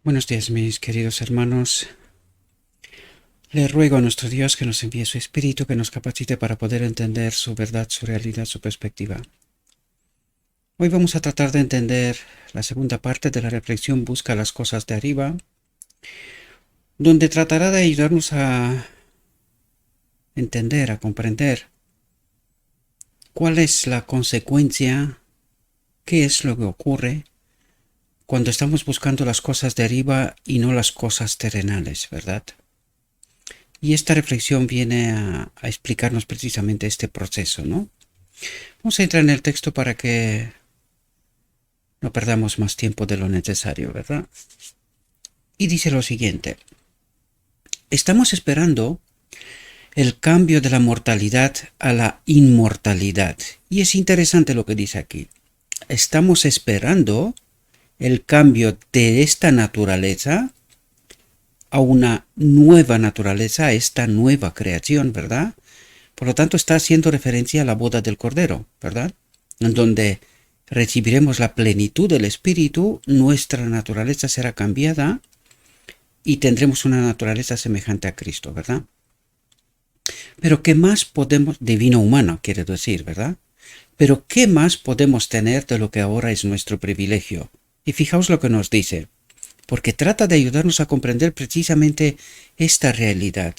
Buenos días, mis queridos hermanos. Le ruego a nuestro Dios que nos envíe su Espíritu, que nos capacite para poder entender su verdad, su realidad, su perspectiva. Hoy vamos a tratar de entender la segunda parte de la reflexión Busca las cosas de arriba, donde tratará de ayudarnos a entender, a comprender cuál es la consecuencia, qué es lo que ocurre cuando estamos buscando las cosas de arriba y no las cosas terrenales, ¿verdad? Y esta reflexión viene a explicarnos precisamente este proceso, ¿no? Vamos a entrar en el texto para que no perdamos más tiempo de lo necesario, ¿verdad? Y dice lo siguiente: estamos esperando el cambio de la mortalidad a la inmortalidad. Y es interesante lo que dice aquí. Estamos esperando el cambio de esta naturaleza a una nueva naturaleza, a esta nueva creación, ¿verdad? Por lo tanto, está haciendo referencia a la boda del Cordero, ¿verdad? En donde recibiremos la plenitud del Espíritu, nuestra naturaleza será cambiada y tendremos una naturaleza semejante a Cristo, ¿verdad? Pero ¿qué más podemos, divino humano quiere decir, ¿verdad? Pero ¿qué más podemos tener de lo que ahora es nuestro privilegio? Y fijaos lo que nos dice, porque trata de ayudarnos a comprender precisamente esta realidad.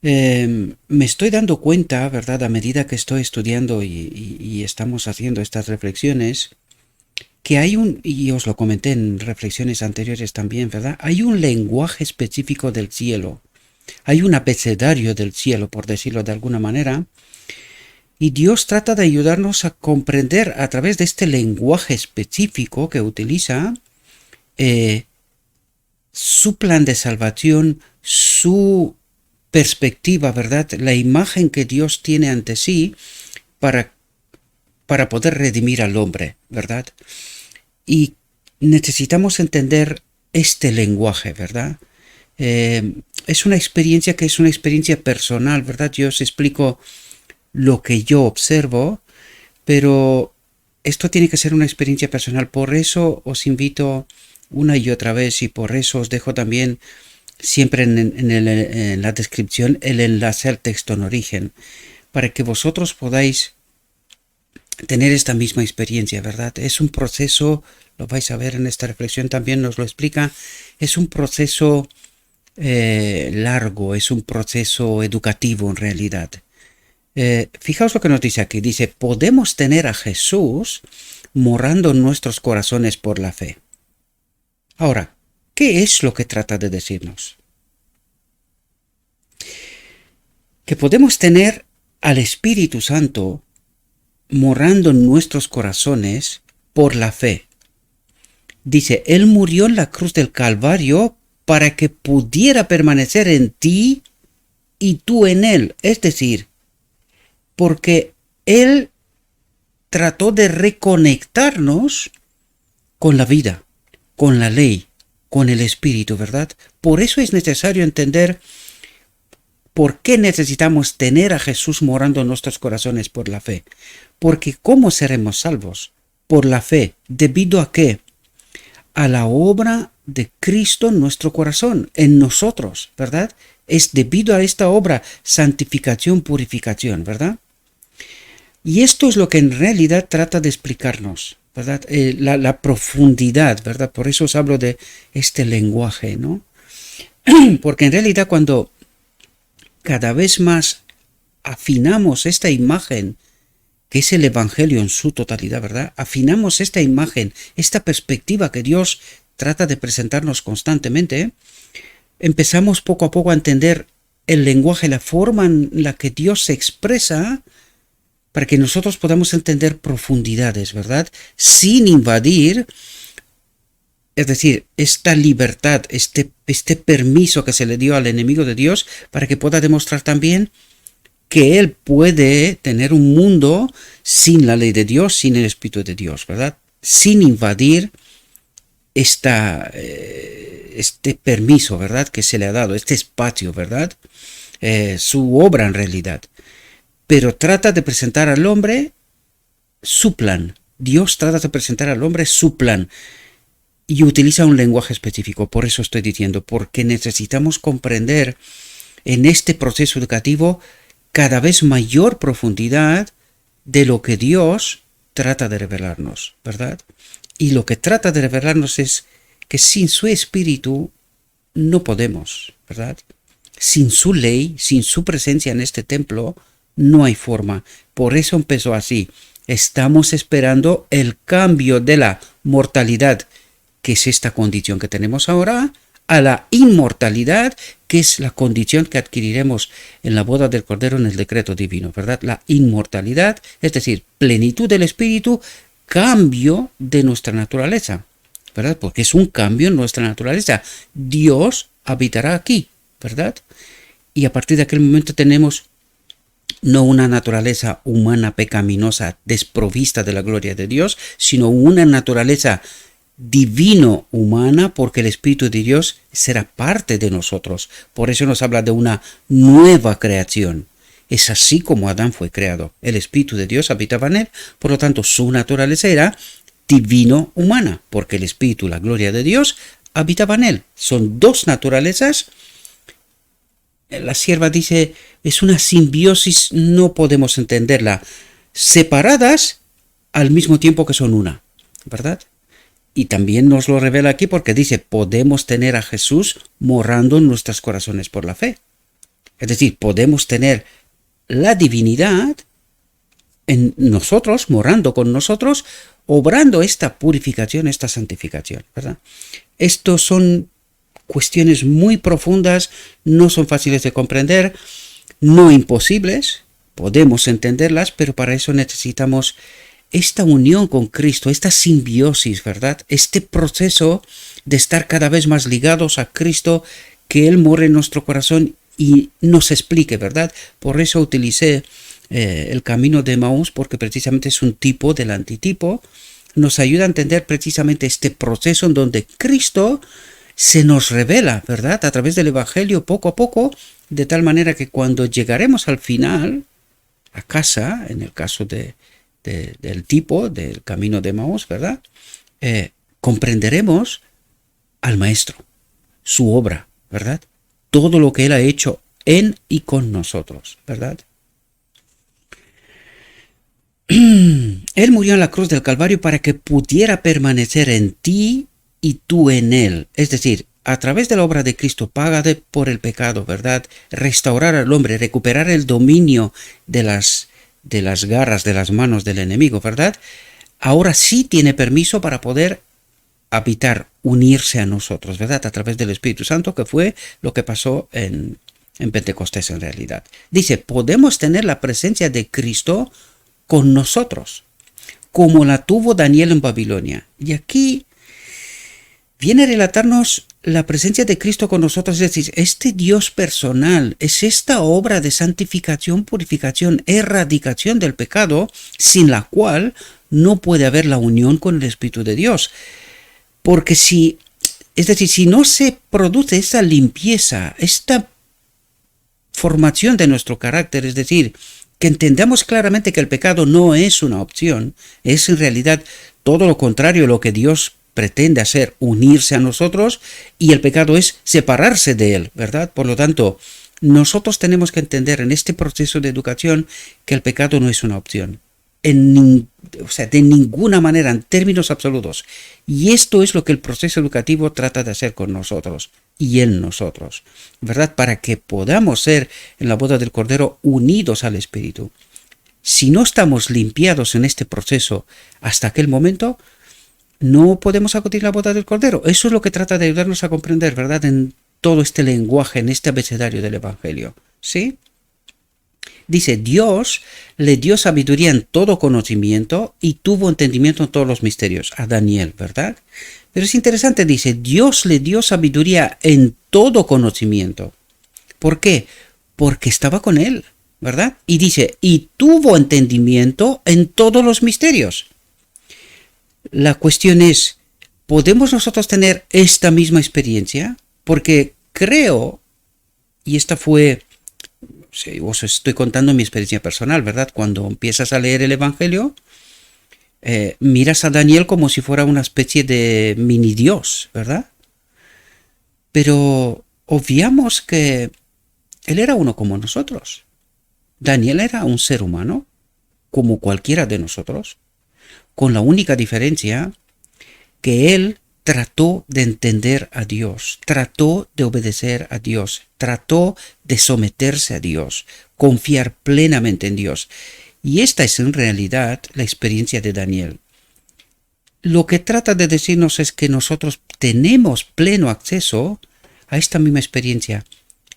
Me estoy dando cuenta, ¿verdad?, a medida que estoy estudiando y estamos haciendo estas reflexiones, que hay y os lo comenté en reflexiones anteriores también, ¿verdad? Hay un lenguaje específico del cielo, hay un abecedario del cielo, por decirlo de alguna manera, y Dios trata de ayudarnos a comprender a través de este lenguaje específico que utiliza su plan de salvación, su perspectiva, ¿verdad? La imagen que Dios tiene ante sí para poder redimir al hombre, ¿verdad? Y necesitamos entender este lenguaje, ¿verdad? Es una experiencia que es una experiencia personal, ¿verdad? Yo os explico lo que yo observo, pero esto tiene que ser una experiencia personal. Por eso os invito una y otra vez, y por eso os dejo también siempre en la descripción el enlace al texto en origen, para que vosotros podáis tener esta misma experiencia, ¿verdad? Es un proceso, lo vais a ver en esta reflexión también nos lo explica, es un proceso largo, es un proceso educativo en realidad. Fijaos lo que nos dice aquí, dice, podemos tener a Jesús morando en nuestros corazones por la fe. Ahora, ¿qué es lo que trata de decirnos? Que podemos tener al Espíritu Santo morando en nuestros corazones por la fe. Dice, Él murió en la cruz del Calvario para que pudiera permanecer en ti y tú en Él. Es decir, porque Él trató de reconectarnos con la vida, con la ley, con el Espíritu, ¿verdad? Por eso es necesario entender por qué necesitamos tener a Jesús morando en nuestros corazones por la fe. Porque ¿cómo seremos salvos? Por la fe. ¿Debido a qué? A la obra de Cristo en nuestro corazón, en nosotros, ¿verdad? Es debido a esta obra, santificación, purificación, ¿verdad? Y esto es lo que en realidad trata de explicarnos, ¿verdad? La profundidad, ¿verdad? Por eso os hablo de este lenguaje, ¿no? Porque en realidad cuando cada vez más afinamos esta imagen, que es el Evangelio en su totalidad, ¿verdad? Afinamos esta imagen, esta perspectiva que Dios trata de presentarnos constantemente, empezamos poco a poco a entender el lenguaje, la forma en la que Dios se expresa, para que nosotros podamos entender profundidades, ¿verdad? Sin invadir, es decir, esta libertad, este permiso que se le dio al enemigo de Dios para que pueda demostrar también que él puede tener un mundo sin la ley de Dios, sin el Espíritu de Dios, ¿verdad? Sin invadir este permiso, ¿verdad? Que se le ha dado, este espacio, ¿verdad? Su obra en realidad. Pero trata de presentar al hombre su plan. Dios trata de presentar al hombre su plan. y utiliza un lenguaje específico. Por eso estoy diciendo, porque necesitamos comprender en este proceso educativo cada vez mayor profundidad de lo que Dios trata de revelarnos, ¿verdad? Y lo que trata de revelarnos es que sin su espíritu no podemos, ¿verdad? Sin su ley, sin su presencia en este templo, no hay forma. Por eso empezó así. Estamos esperando el cambio de la mortalidad, que es esta condición que tenemos ahora, a la inmortalidad, que es la condición que adquiriremos en la boda del Cordero en el decreto divino, ¿verdad? La inmortalidad, es decir, plenitud del Espíritu, cambio de nuestra naturaleza, ¿verdad? Porque es un cambio en nuestra naturaleza. Dios habitará aquí, ¿verdad? Y a partir de aquel momento tenemos no una naturaleza humana pecaminosa desprovista de la gloria de Dios, sino una naturaleza divino humana, porque el Espíritu de Dios será parte de nosotros. Por eso nos habla de una nueva creación. Es así como Adán fue creado. El Espíritu de Dios habitaba en él, por lo tanto su naturaleza era divino humana, porque el Espíritu, la gloria de Dios, habitaba en él. Son dos naturalezas. La sierva dice, es una simbiosis, no podemos entenderla, separadas al mismo tiempo que son una, ¿verdad? Y también nos lo revela aquí porque dice, podemos tener a Jesús morando en nuestros corazones por la fe. Es decir, podemos tener la divinidad en nosotros, morando con nosotros, obrando esta purificación, esta santificación, ¿verdad? Estos son cuestiones muy profundas, no son fáciles de comprender, no imposibles, podemos entenderlas, pero para eso necesitamos esta unión con Cristo, esta simbiosis, ¿verdad? Este proceso de estar cada vez más ligados a Cristo, que Él more en nuestro corazón y nos explique, ¿verdad? Por eso utilicé el camino de Emaús, porque precisamente es un tipo del antitipo, nos ayuda a entender precisamente este proceso en donde Cristo se nos revela, ¿verdad? A través del Evangelio poco a poco, de tal manera que cuando llegaremos al final, a casa, en el caso del tipo, del camino de Emaús, ¿verdad? Comprenderemos al Maestro, su obra, ¿verdad? Todo lo que Él ha hecho en y con nosotros, ¿verdad? Él murió en la cruz del Calvario para que pudiera permanecer en ti y tú en Él. Es decir, a través de la obra de Cristo, paga por el pecado, ¿verdad? Restaurar al hombre, recuperar el dominio de las garras, de las manos del enemigo, ¿verdad? Ahora sí tiene permiso para poder habitar, unirse a nosotros, ¿verdad? A través del Espíritu Santo, que fue lo que pasó en Pentecostés en realidad. Dice, podemos tener la presencia de Cristo con nosotros, como la tuvo Daniel en Babilonia. Y aquí viene a relatarnos la presencia de Cristo con nosotros, es decir, este Dios personal, es esta obra de santificación, purificación, erradicación del pecado, sin la cual no puede haber la unión con el Espíritu de Dios. Porque si no se produce esta limpieza, esta formación de nuestro carácter, es decir, que entendamos claramente que el pecado no es una opción, es en realidad todo lo contrario a lo que Dios pretende hacer, unirse a nosotros, y el pecado es separarse de Él, ¿verdad? Por lo tanto, nosotros tenemos que entender en este proceso de educación que el pecado no es una opción, de ninguna manera, en términos absolutos. Y esto es lo que el proceso educativo trata de hacer con nosotros y en nosotros, ¿verdad? Para que podamos ser en la boda del Cordero unidos al Espíritu. Si no estamos limpiados en este proceso hasta aquel momento, no podemos acudir a la boda del Cordero. Eso es lo que trata de ayudarnos a comprender, ¿verdad? En todo este lenguaje, en este abecedario del Evangelio, ¿sí? Dice, Dios le dio sabiduría en todo conocimiento y tuvo entendimiento en todos los misterios. A Daniel, ¿verdad? Pero es interesante, dice, Dios le dio sabiduría en todo conocimiento. ¿Por qué? Porque estaba con él, ¿verdad? Y dice, y tuvo entendimiento en todos los misterios. La cuestión es, ¿podemos nosotros tener esta misma experiencia? Porque creo, y esta fue, os estoy contando mi experiencia personal, ¿verdad? Cuando empiezas a leer el Evangelio, miras a Daniel como si fuera una especie de mini Dios, ¿verdad? Pero obviamos que él era uno como nosotros. Daniel era un ser humano, como cualquiera de nosotros, con la única diferencia que él trató de entender a Dios, trató de obedecer a Dios, trató de someterse a Dios, confiar plenamente en Dios. Y esta es en realidad la experiencia de Daniel. Lo que trata de decirnos es que nosotros tenemos pleno acceso a esta misma experiencia,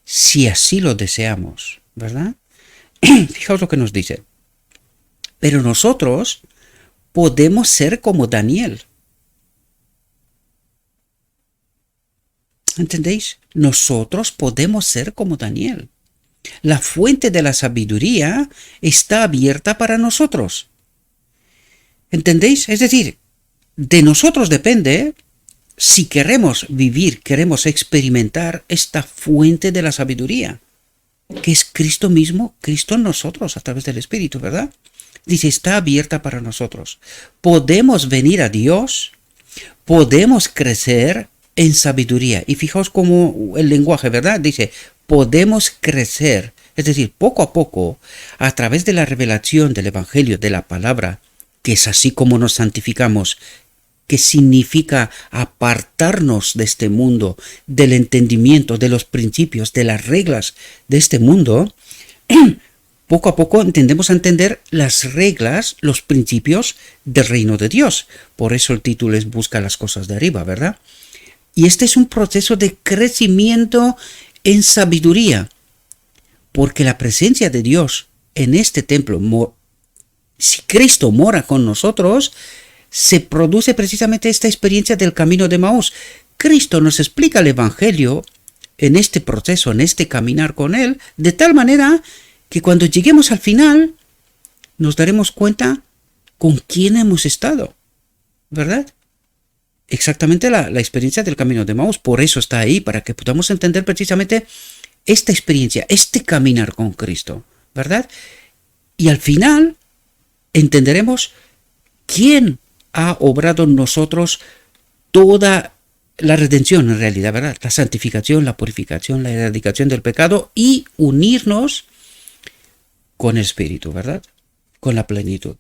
si así lo deseamos, ¿verdad? Fijaos lo que nos dice. Pero nosotros podemos ser como Daniel. ¿Entendéis? Nosotros podemos ser como Daniel. La fuente de la sabiduría está abierta para nosotros. ¿Entendéis? Es decir, de nosotros depende si queremos vivir, queremos experimentar esta fuente de la sabiduría, que es Cristo mismo, Cristo en nosotros a través del Espíritu, ¿verdad? Dice, está abierta para nosotros. Podemos venir a Dios, podemos crecer en sabiduría. Y fijaos cómo el lenguaje, ¿verdad? Dice, podemos crecer, es decir, poco a poco, a través de la revelación del Evangelio, de la palabra, que es así como nos santificamos, que significa apartarnos de este mundo, del entendimiento, de los principios, de las reglas de este mundo. Poco a poco entendemos a entender las reglas, los principios del reino de Dios. Por eso el título es Busca las cosas de arriba, ¿verdad? Y este es un proceso de crecimiento en sabiduría, porque la presencia de Dios en este templo, si Cristo mora con nosotros, se produce precisamente esta experiencia del camino de Emaús. Cristo nos explica el Evangelio en este proceso, en este caminar con Él, de tal manera que cuando lleguemos al final nos daremos cuenta con quién hemos estado, ¿verdad? Exactamente la experiencia del camino de Emaús, por eso está ahí, para que podamos entender precisamente esta experiencia, este caminar con Cristo, ¿verdad? Y al final entenderemos quién ha obrado en nosotros toda la redención en realidad, ¿verdad? La santificación, la purificación, la erradicación del pecado y unirnos con el Espíritu, ¿verdad? Con la plenitud.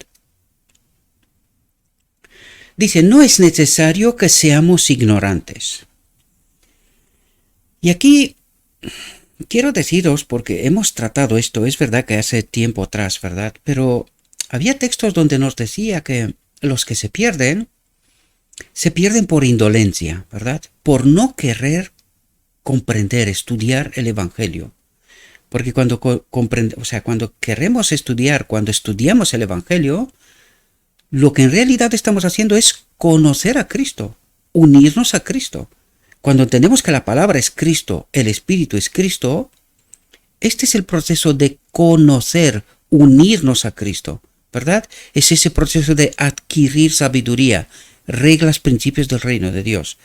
Dice, no es necesario que seamos ignorantes. Y aquí quiero deciros, porque hemos tratado esto, es verdad que hace tiempo atrás, ¿verdad? Pero había textos donde nos decía que los que se pierden por indolencia, ¿verdad? Por no querer comprender, estudiar el Evangelio. Porque cuando cuando queremos estudiar, cuando estudiamos el Evangelio, lo que en realidad estamos haciendo es conocer a Cristo, unirnos a Cristo. Cuando entendemos que la palabra es Cristo, el Espíritu es Cristo, este es el proceso de conocer, unirnos a Cristo, ¿verdad? Es ese proceso de adquirir sabiduría, reglas, principios del reino de Dios.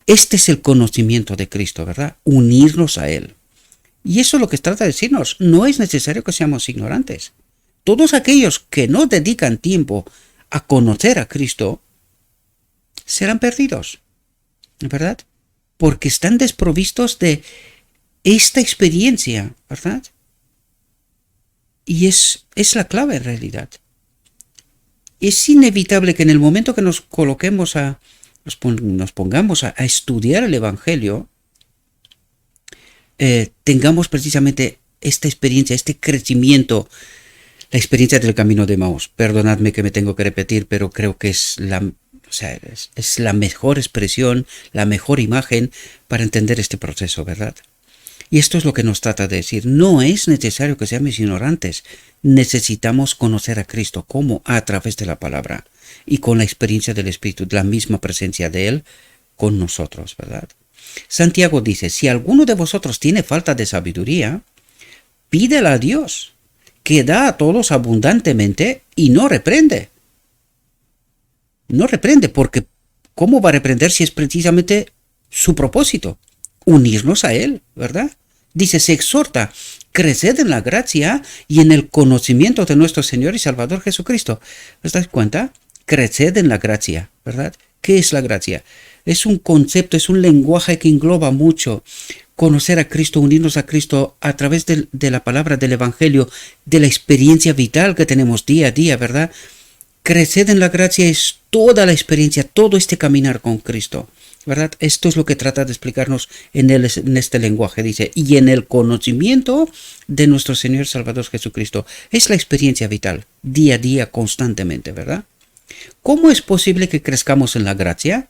Este es el conocimiento de Cristo, ¿verdad? Unirnos a Él. Y eso es lo que trata de decirnos. No es necesario que seamos ignorantes. Todos aquellos que no dedican tiempo a conocer a Cristo serán perdidos, ¿verdad? Porque están desprovistos de esta experiencia, ¿verdad? Y es la clave en realidad. Es inevitable que en el momento que nos coloquemos nos pongamos a estudiar el Evangelio, tengamos precisamente esta experiencia, este crecimiento, la experiencia del camino de Emaús. Perdonadme que me tengo que repetir, pero creo que es la mejor expresión, la mejor imagen para entender este proceso, ¿verdad? Y esto es lo que nos trata de decir. No es necesario que seamos ignorantes. Necesitamos conocer a Cristo. ¿Cómo? A través de la palabra y con la experiencia del Espíritu, la misma presencia de Él con nosotros, ¿verdad? Santiago dice, si alguno de vosotros tiene falta de sabiduría, pídela a Dios, que da a todos abundantemente y no reprende. No reprende, porque ¿cómo va a reprender si es precisamente su propósito? Unirnos a Él, ¿verdad? Dice, se exhorta, creced en la gracia y en el conocimiento de nuestro Señor y Salvador Jesucristo. ¿Os dais cuenta? creced en la gracia, ¿verdad? ¿Qué es la gracia? Es un concepto, es un lenguaje que engloba mucho. Conocer a Cristo, unirnos a Cristo a través de la palabra del Evangelio, de la experiencia vital que tenemos día a día, ¿verdad? Crecer en la gracia es toda la experiencia, todo este caminar con Cristo, ¿verdad? Esto es lo que trata de explicarnos en este lenguaje. Dice, y en el conocimiento de nuestro Señor Salvador Jesucristo. Es la experiencia vital, día a día, constantemente, ¿verdad? ¿Cómo es posible que crezcamos en la gracia?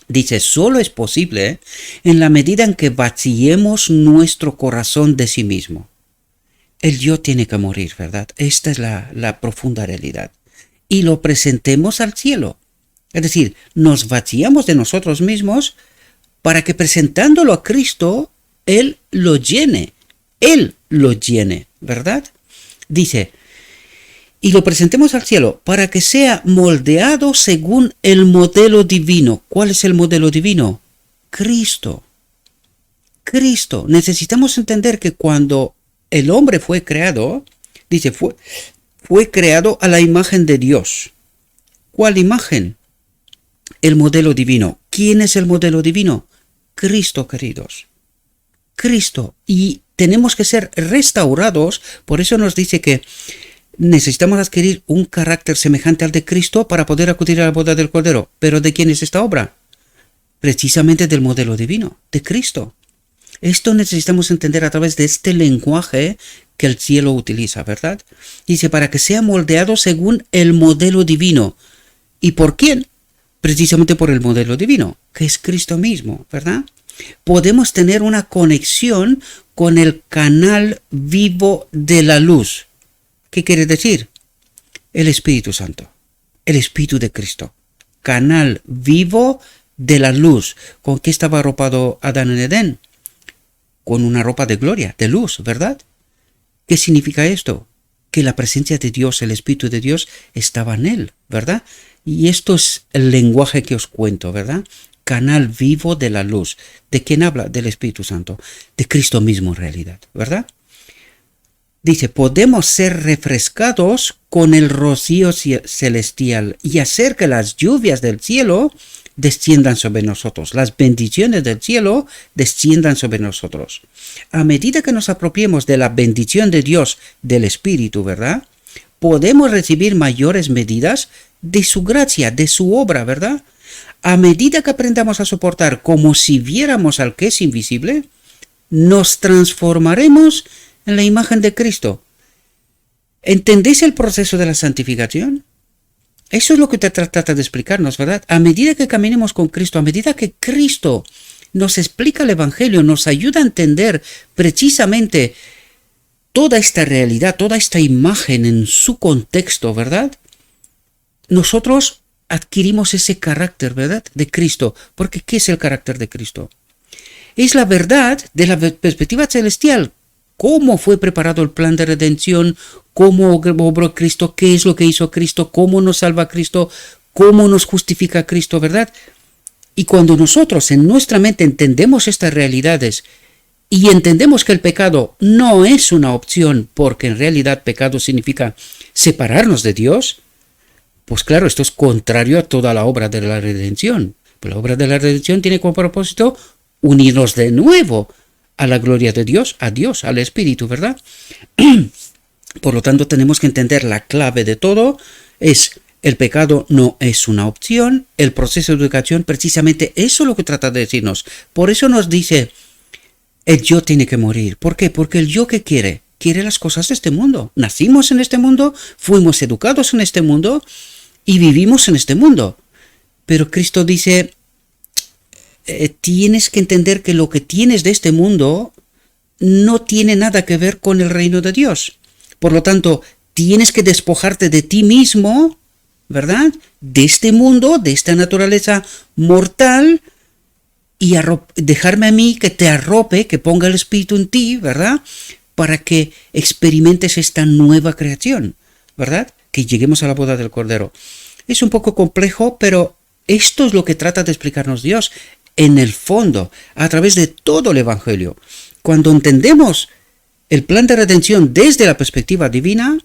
Dice, solo es posible en la medida en que vaciemos nuestro corazón de sí mismo. El yo tiene que morir, ¿verdad? Esta es la profunda realidad. Y lo presentemos al cielo. Es decir, nos vaciamos de nosotros mismos para que presentándolo a Cristo, Él lo llene. Él lo llene, ¿verdad? Dice, y lo presentemos al cielo para que sea moldeado según el modelo divino. ¿Cuál es el modelo divino? Cristo. Cristo. Necesitamos entender que cuando el hombre fue creado, dice, fue creado a la imagen de Dios. ¿Cuál imagen? El modelo divino. ¿Quién es el modelo divino? Cristo, queridos. Cristo. Y tenemos que ser restaurados. Por eso nos dice que necesitamos adquirir un carácter semejante al de Cristo para poder acudir a la boda del Cordero. ¿Pero de quién es esta obra? Precisamente del modelo divino, de Cristo. Esto necesitamos entender a través de este lenguaje que el cielo utiliza, ¿verdad? Dice, para que sea moldeado según el modelo divino. ¿Y por quién? Precisamente por el modelo divino, que es Cristo mismo, ¿verdad? Podemos tener una conexión con el canal vivo de la luz. ¿Qué quiere decir? El Espíritu Santo, el Espíritu de Cristo, canal vivo de la luz. ¿Con qué estaba arropado Adán en Edén? Con una ropa de gloria, de luz, ¿verdad? ¿Qué significa esto? Que la presencia de Dios, el Espíritu de Dios, estaba en él, ¿verdad? Y esto es el lenguaje que os cuento, ¿verdad? Canal vivo de la luz. ¿De quién habla? Del Espíritu Santo, de Cristo mismo en realidad, ¿verdad? Dice, podemos ser refrescados con el rocío celestial y hacer que las lluvias del cielo desciendan sobre nosotros. Las bendiciones del cielo desciendan sobre nosotros. A medida que nos apropiemos de la bendición de Dios, del Espíritu, ¿verdad? Podemos recibir mayores medidas de su gracia, de su obra, ¿verdad? A medida que aprendamos a soportar como si viéramos al que es invisible, nos transformaremos en la imagen de Cristo. ¿Entendéis el proceso de la santificación? Eso es lo que te trata de explicarnos, ¿verdad? A medida que caminemos con Cristo, a medida que Cristo nos explica el Evangelio, nos ayuda a entender precisamente toda esta realidad, toda esta imagen en su contexto, ¿verdad? Nosotros adquirimos ese carácter, ¿verdad? De Cristo. Porque ¿qué es el carácter de Cristo? Es la verdad de la perspectiva celestial. ¿Cómo fue preparado el plan de redención? ¿Cómo obró Cristo? ¿Qué es lo que hizo Cristo? ¿Cómo nos salva Cristo? ¿Cómo nos justifica Cristo? ¿Verdad? Y cuando nosotros en nuestra mente entendemos estas realidades y entendemos que el pecado no es una opción, porque en realidad pecado significa separarnos de Dios, pues claro, esto es contrario a toda la obra de la redención. Pues la obra de la redención tiene como propósito unirnos de nuevo a la gloria de Dios, a Dios, al Espíritu, ¿verdad? Por lo tanto, tenemos que entender la clave de todo es el pecado no es una opción, el proceso de educación, precisamente eso es lo que trata de decirnos. Por eso nos dice, el yo tiene que morir. ¿Por qué? Porque el yo, ¿qué quiere? Quiere las cosas de este mundo. Nacimos en este mundo, fuimos educados en este mundo y vivimos en este mundo. Pero Cristo dice, tienes que entender que lo que tienes de este mundo no tiene nada que ver con el reino de Dios. Por lo tanto, tienes que despojarte de ti mismo, ¿verdad? De este mundo, de esta naturaleza mortal, y dejarme a mí que te arrope, que ponga el Espíritu en ti, ¿verdad? Para que experimentes esta nueva creación, ¿verdad? Que lleguemos a la boda del Cordero. Es un poco complejo, pero esto es lo que trata de explicarnos Dios en el fondo, a través de todo el Evangelio. Cuando entendemos el plan de redención desde la perspectiva divina,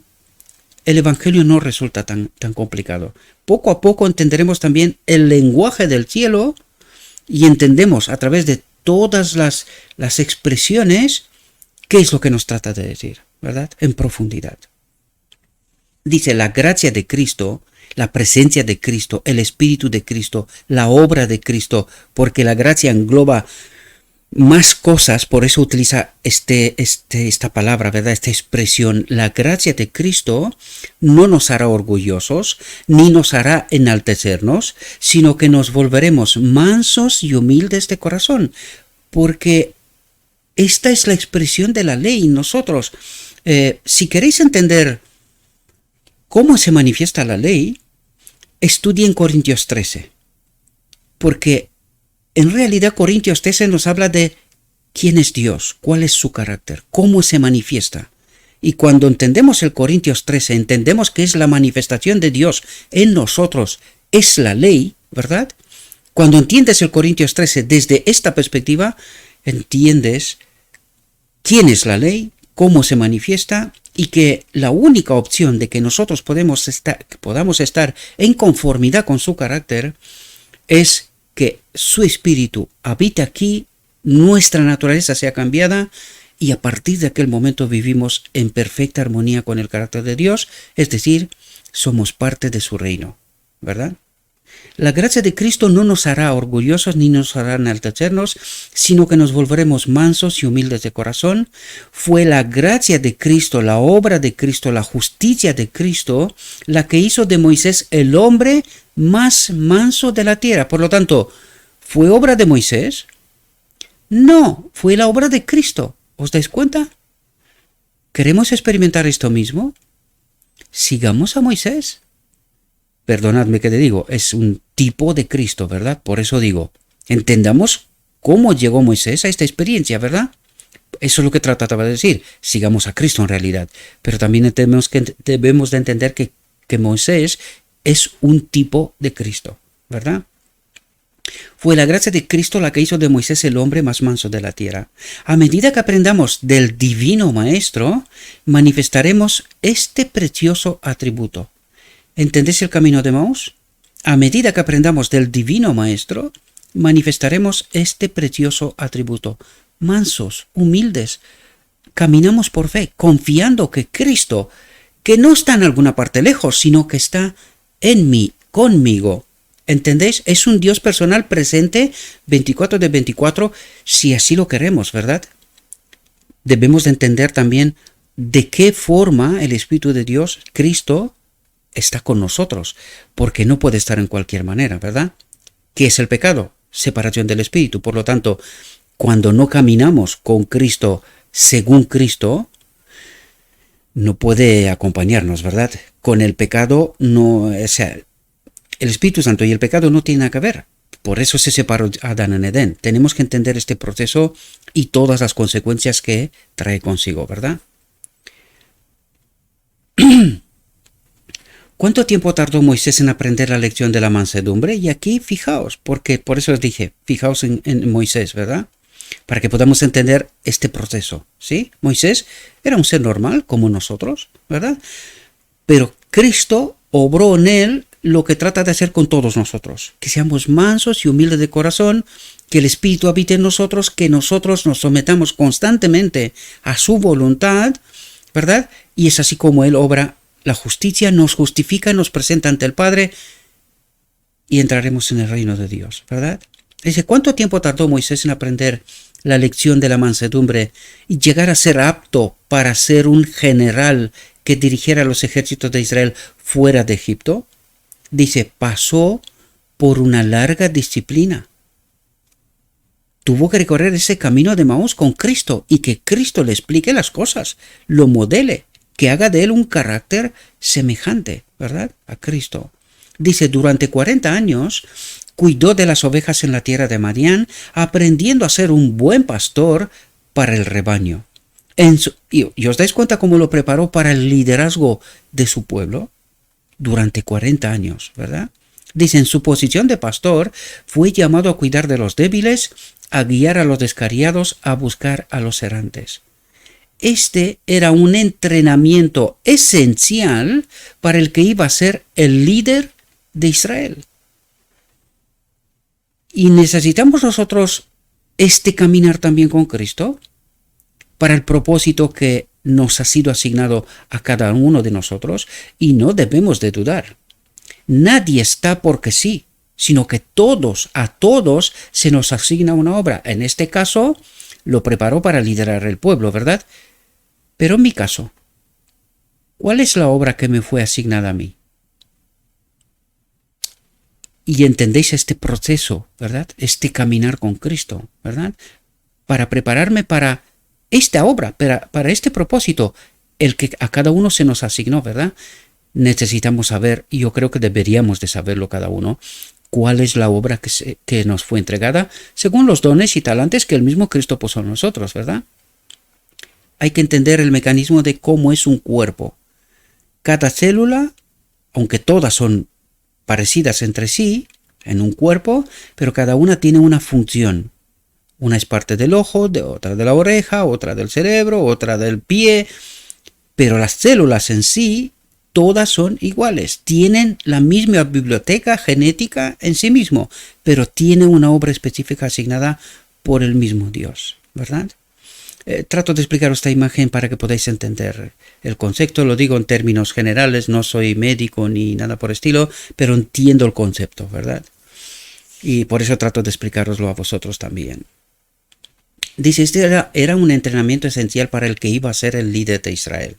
el Evangelio no resulta tan complicado. Poco a poco entenderemos también el lenguaje del cielo y entendemos a través de todas las expresiones qué es lo que nos trata de decir, ¿verdad? En profundidad. Dice, la gracia de Cristo, la presencia de Cristo, el Espíritu de Cristo, la obra de Cristo, porque la gracia engloba más cosas, por eso utiliza esta palabra, ¿verdad? Esta expresión. La gracia de Cristo no nos hará orgullosos, ni nos hará enaltecernos, sino que nos volveremos mansos y humildes de corazón, porque esta es la expresión de la ley. Nosotros, si queréis entender cómo se manifiesta la ley, estudien Corintios 13, porque en realidad Corintios 13 nos habla de quién es Dios, cuál es su carácter, cómo se manifiesta. Y cuando entendemos el Corintios 13, entendemos que es la manifestación de Dios en nosotros, es la ley, ¿verdad? Cuando entiendes el Corintios 13 desde esta perspectiva, entiendes quién es la ley, cómo se manifiesta, y que la única opción de que nosotros podamos estar en conformidad con su carácter es que su espíritu habite aquí, nuestra naturaleza sea cambiada y a partir de aquel momento vivimos en perfecta armonía con el carácter de Dios, es decir, somos parte de su reino, ¿verdad? La gracia de Cristo no nos hará orgullosos ni nos hará enaltecernos, sino que nos volveremos mansos y humildes de corazón. Fue la gracia de Cristo, la obra de Cristo, la justicia de Cristo, la que hizo de Moisés el hombre más manso de la tierra. Por lo tanto, ¿fue obra de Moisés? No, fue la obra de Cristo. ¿Os dais cuenta? ¿Queremos experimentar esto mismo? Sigamos a Moisés. Perdonadme que te digo, es un tipo de Cristo, ¿verdad? Por eso digo, entendamos cómo llegó Moisés a esta experiencia, ¿verdad? Eso es lo que trataba de decir, sigamos a Cristo en realidad. Pero también debemos de entender que Moisés es un tipo de Cristo, ¿verdad? Fue la gracia de Cristo la que hizo de Moisés el hombre más manso de la tierra. A medida que aprendamos del divino Maestro, manifestaremos este precioso atributo. ¿Entendéis el camino de Maús? A medida que aprendamos del divino Maestro, manifestaremos este precioso atributo. Mansos, humildes, caminamos por fe, confiando que Cristo, que no está en alguna parte lejos, sino que está en mí, conmigo. ¿Entendéis? Es un Dios personal presente 24 de 24, si así lo queremos, ¿verdad? Debemos de entender también de qué forma el Espíritu de Dios, Cristo, está con nosotros, porque no puede estar en cualquier manera, ¿verdad? ¿Qué es el pecado? Separación del Espíritu. Por lo tanto, cuando no caminamos con Cristo según Cristo, no puede acompañarnos, ¿verdad? Con el pecado no, o sea, el Espíritu Santo y el pecado no tienen nada que ver. Por eso se separó Adán en Edén. Tenemos que entender este proceso y todas las consecuencias que trae consigo, ¿verdad? ¿Cuánto tiempo tardó Moisés en aprender la lección de la mansedumbre? Y aquí fijaos, porque por eso os dije, fijaos en Moisés, ¿verdad? Para que podamos entender este proceso, ¿sí? Moisés era un ser normal como nosotros, ¿verdad? Pero Cristo obró en él lo que trata de hacer con todos nosotros, que seamos mansos y humildes de corazón, que el Espíritu habite en nosotros, que nosotros nos sometamos constantemente a su voluntad, ¿verdad? Y es así como él obra la justicia, nos justifica, nos presenta ante el Padre y entraremos en el reino de Dios, ¿verdad? Dice, ¿cuánto tiempo tardó Moisés en aprender la lección de la mansedumbre y llegar a ser apto para ser un general que dirigiera los ejércitos de Israel fuera de Egipto? Dice, pasó por una larga disciplina. Tuvo que recorrer ese camino de Maús con Cristo y que Cristo le explique las cosas, lo modele, que haga de él un carácter semejante, ¿verdad? A Cristo. Dice, durante 40 años cuidó de las ovejas en la tierra de Madián, aprendiendo a ser un buen pastor para el rebaño. ¿Y os dais cuenta cómo lo preparó para el liderazgo de su pueblo? Durante 40 años, ¿verdad? Dice, en su posición de pastor, fue llamado a cuidar de los débiles, a guiar a los descarriados, a buscar a los errantes. este era un entrenamiento esencial para el que iba a ser el líder de Israel. Y necesitamos nosotros caminar también con Cristo para el propósito que nos ha sido asignado a cada uno de nosotros, y no debemos de dudar. Nadie está porque sí, sino que a todos se nos asigna una obra. En este caso, lo preparó para liderar el pueblo, ¿verdad? Pero en mi caso, ¿cuál es la obra que me fue asignada a mí? Y entendéis este proceso, ¿verdad? Caminar con Cristo, ¿verdad? Para prepararme para esta obra, para este propósito, el que a cada uno se nos asignó, ¿verdad? Necesitamos saber, y yo creo que deberíamos de saberlo cada uno, cuál es la obra que nos fue entregada, según los dones y talentos que el mismo Cristo puso en nosotros, ¿verdad? Hay que entender el mecanismo de cómo es un cuerpo. Cada célula, aunque todas son parecidas entre sí, en un cuerpo, pero cada una tiene una función. Una es parte del ojo, otra de la oreja, otra del cerebro, otra del pie, pero las células en sí, todas son iguales, tienen la misma biblioteca genética en sí mismo, pero tiene una obra específica asignada por el mismo Dios, ¿verdad? Trato de explicar esta imagen para que podáis entender el concepto. Lo digo en términos generales, no soy médico ni nada por estilo, pero entiendo el concepto, ¿verdad? Y por eso trato de explicároslo a vosotros también. Dice, era un entrenamiento esencial para el que iba a ser el líder de Israel,